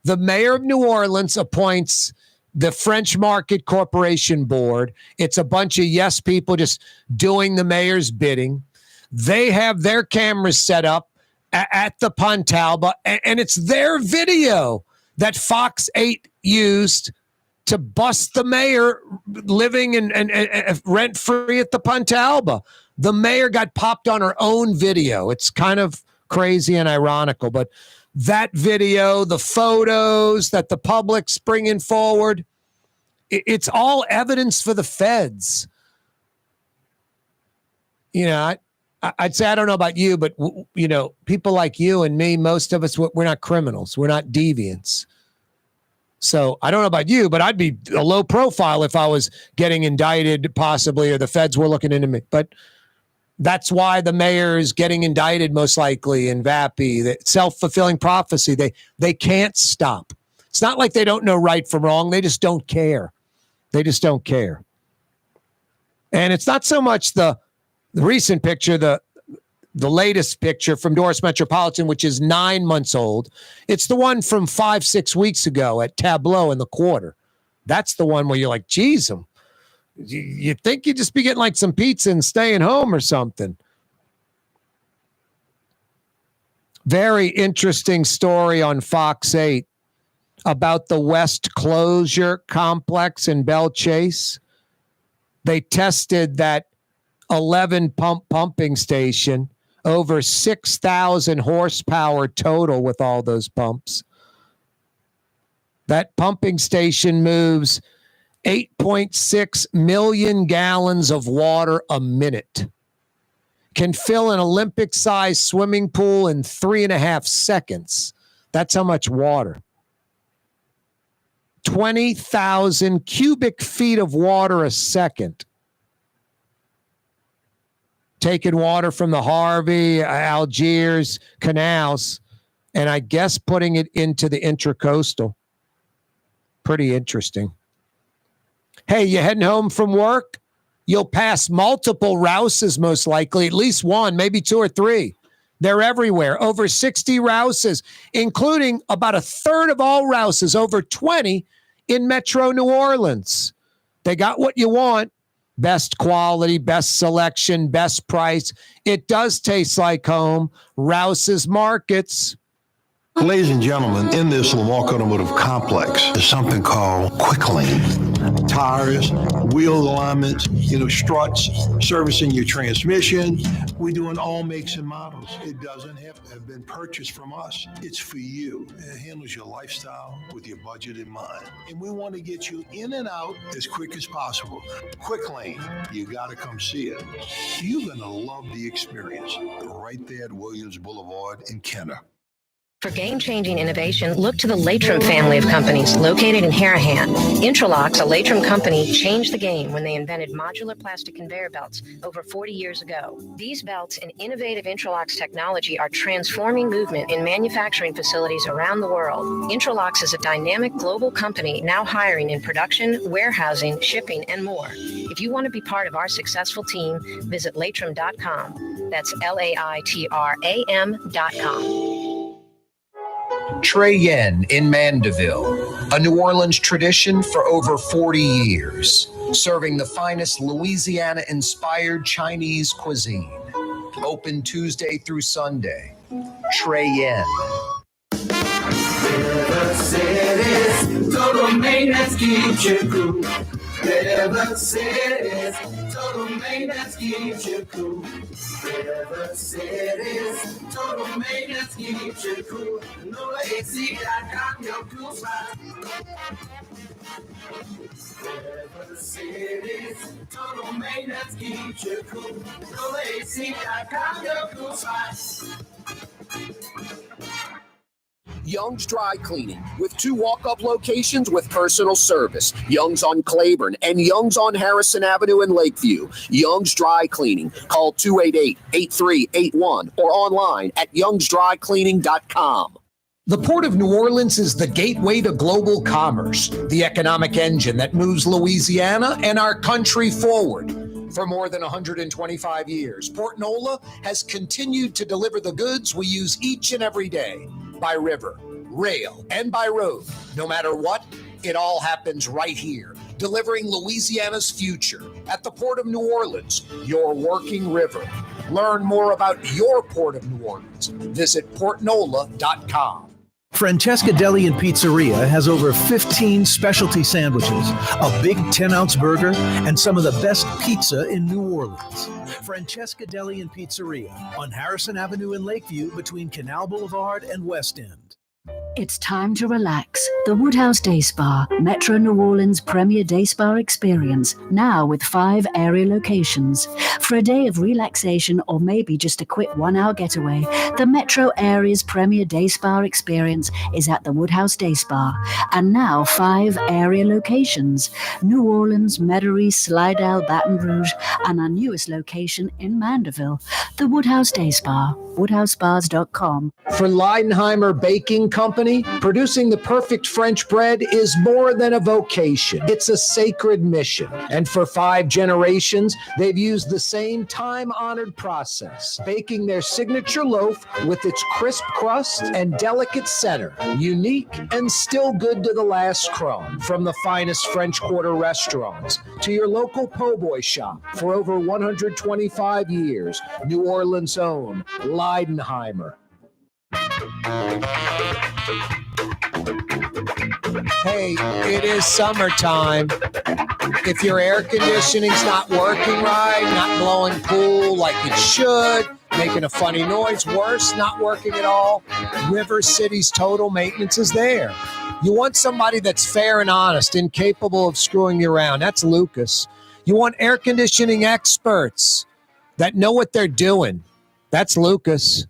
The mayor of New Orleans appoints the French Market Corporation board. It's a bunch of yes people just doing the mayor's bidding. They have their cameras set up at the Pontalba, and it's their video that Fox 8 used to bust the mayor living and rent-free at the Pontalba. The mayor got popped on her own video. It's kind of crazy and ironical, but that video, the photos that the public's bringing forward, it's all evidence for the feds. You know, I'd say, I don't know about you, but, you know, people like you and me, most of us, we're not criminals. We're not deviants. So I don't know about you, but I'd be a low profile if I was getting indicted possibly, or the feds were looking into me. But that's why the mayor is getting indicted most likely, and Vappie, the self-fulfilling prophecy. They can't stop. It's not like they don't know right from wrong. They just don't care. They just don't care. And it's not so much the recent picture, the latest picture from Doris Metropolitan, which is 9 months old. It's the one from 5-6 weeks ago at Tableau in the Quarter. That's the one where you're like, geez, you think you'd just be getting like some pizza and staying home or something. Very interesting story on Fox 8 about the West Closure Complex in Belle Chase. They tested that 11 pumping station, over 6,000 horsepower total with all those pumps. That pumping station moves 8.6 million gallons of water a minute. Can fill an Olympic-sized swimming pool in 3.5 seconds. That's how much water. 20,000 cubic feet of water a second. Taking water from the Harvey, Algiers canals and I guess putting it into the Intracoastal. Pretty interesting. Hey, you heading home from work? You'll pass multiple Rouses, most likely, at least one, maybe two or three. They're everywhere. Over 60 Rouses, including about a third of all Rouses, over 20 in Metro New Orleans. They got what you want. Best quality, best selection, best price. It does taste like home. Rouse's Markets. Ladies and gentlemen, in this Lamarck Automotive Complex is something called Quick Lane. Tires, wheel alignments, struts, servicing your transmission. We do in all makes and models. It doesn't have to have been purchased from us. It's for you. It handles your lifestyle with your budget in mind. And we want to get you in and out as quick as possible. Quick Lane, you got to come see it. You're going to love the experience right there at Williams Boulevard in Kenner. For game-changing innovation, look to the Latrim family of companies located in Harahan. Intralocks, a Latrim company, changed the game when they invented modular plastic conveyor belts over 40 years ago. These belts and innovative Intralocks technology are transforming movement in manufacturing facilities around the world. Intralocks is a dynamic global company now hiring in production, warehousing, shipping, and more. If you want to be part of our successful team, visit Latrim.com. That's LAITRAM.com. Trey Yen in Mandeville, a New Orleans tradition for over 40 years, serving the finest Louisiana-inspired Chinese cuisine. Open Tuesday through Sunday. Trey Yen. River Cities, total maintenance keeps you cool. River Cities, total maintenance keeps you cool. River Cities, total maintenance keeps you cool. No AC.com, your cool spot. River Cities, total maintenance keeps you cool. No AC.com, your cool spot. Young's Dry Cleaning, with 2 walk-up locations with personal service. Young's on Claiborne and Young's on Harrison Avenue in Lakeview. Young's Dry Cleaning. Call 288-8381 or online at youngsdrycleaning.com. The Port of New Orleans is the gateway to global commerce, the economic engine that moves Louisiana and our country forward. For more than 125 years, Port Nola has continued to deliver the goods we use each and every day. By river, rail, and by road. No matter what, it all happens right here, delivering Louisiana's future at the Port of New Orleans, your working river. Learn more about your Port of New Orleans. Visit portnola.com. Francesca Deli and Pizzeria has over 15 specialty sandwiches, a big 10-ounce burger, and some of the best pizza in New Orleans. Francesca Deli and Pizzeria on Harrison Avenue in Lakeview between Canal Boulevard and West End. It's time to relax. The Woodhouse Day Spa, Metro New Orleans' premier day spa experience, now with 5 area locations. For a day of relaxation or maybe just a quick 1-hour getaway, the Metro area's premier day spa experience is at the Woodhouse Day Spa. And now 5 area locations: New Orleans, Metairie, Slidell, Baton Rouge, and our newest location in Mandeville. The Woodhouse Day Spa, woodhousespas.com. For Leidenheimer Baking Company, producing the perfect French bread is more than a vocation. It's a sacred mission. And for 5 generations, they've used the same time-honored process, baking their signature loaf with its crisp crust and delicate center, unique and still good to the last crumb. From the finest French Quarter restaurants to your local po' boy shop, for over 125 years, New Orleans' own Leidenheimer. Hey, it is summertime. If your air conditioning's not working right, not blowing cool like it should, making a funny noise, worse, not working at all, River City's Total Maintenance is there. You want somebody that's fair and honest, incapable of screwing you around. That's Lucas. You want air conditioning experts that know what they're doing. That's Lucas.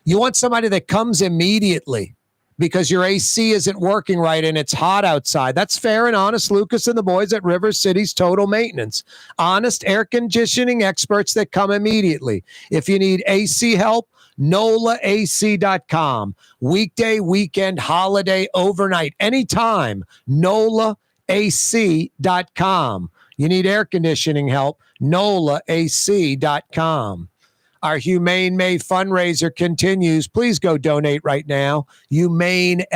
You want somebody that comes immediately because your AC isn't working right and it's hot outside. That's fair and honest. Lucas and the boys at River City's Total Maintenance. Honest air conditioning experts that come immediately. If you need AC help, NOLAAC.com. Weekday, weekend, holiday, overnight, anytime. NOLAAC.com. You need air conditioning help? NOLAAC.com. Our Humane May fundraiser continues. Please go donate right now. HumaneLA.org.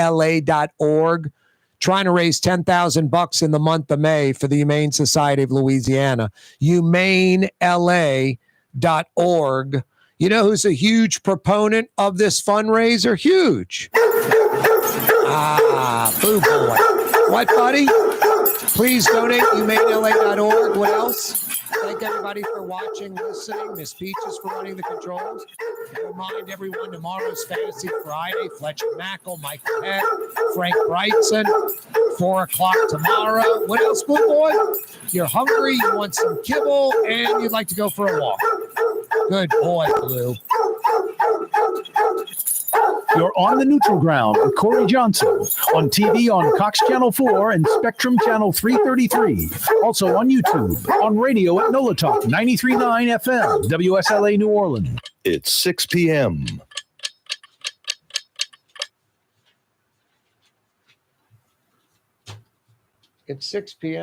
Trying to raise $10,000 in the month of May for the Humane Society of Louisiana. HumaneLA.org. You know who's a huge proponent of this fundraiser? Huge. Boo boy. What, buddy? Please donate, HumaneLA.org. What else? Thank everybody for watching, listening. Miss Peaches for running the controls. Remind everyone tomorrow's Fantasy Friday. Fletcher Mackel, Mike Peck, Frank Brightson. 4 o'clock tomorrow. What else, Blue Boy? You're hungry, you want some kibble, and you'd like to go for a walk. Good boy, Blue. You're on the neutral ground with Corey Johnson on TV on Cox Channel 4 and Spectrum Channel 333. Also on YouTube, on radio at NOLA Talk 93.9 FM, WSLA New Orleans. It's 6 p.m. It's 6 p.m.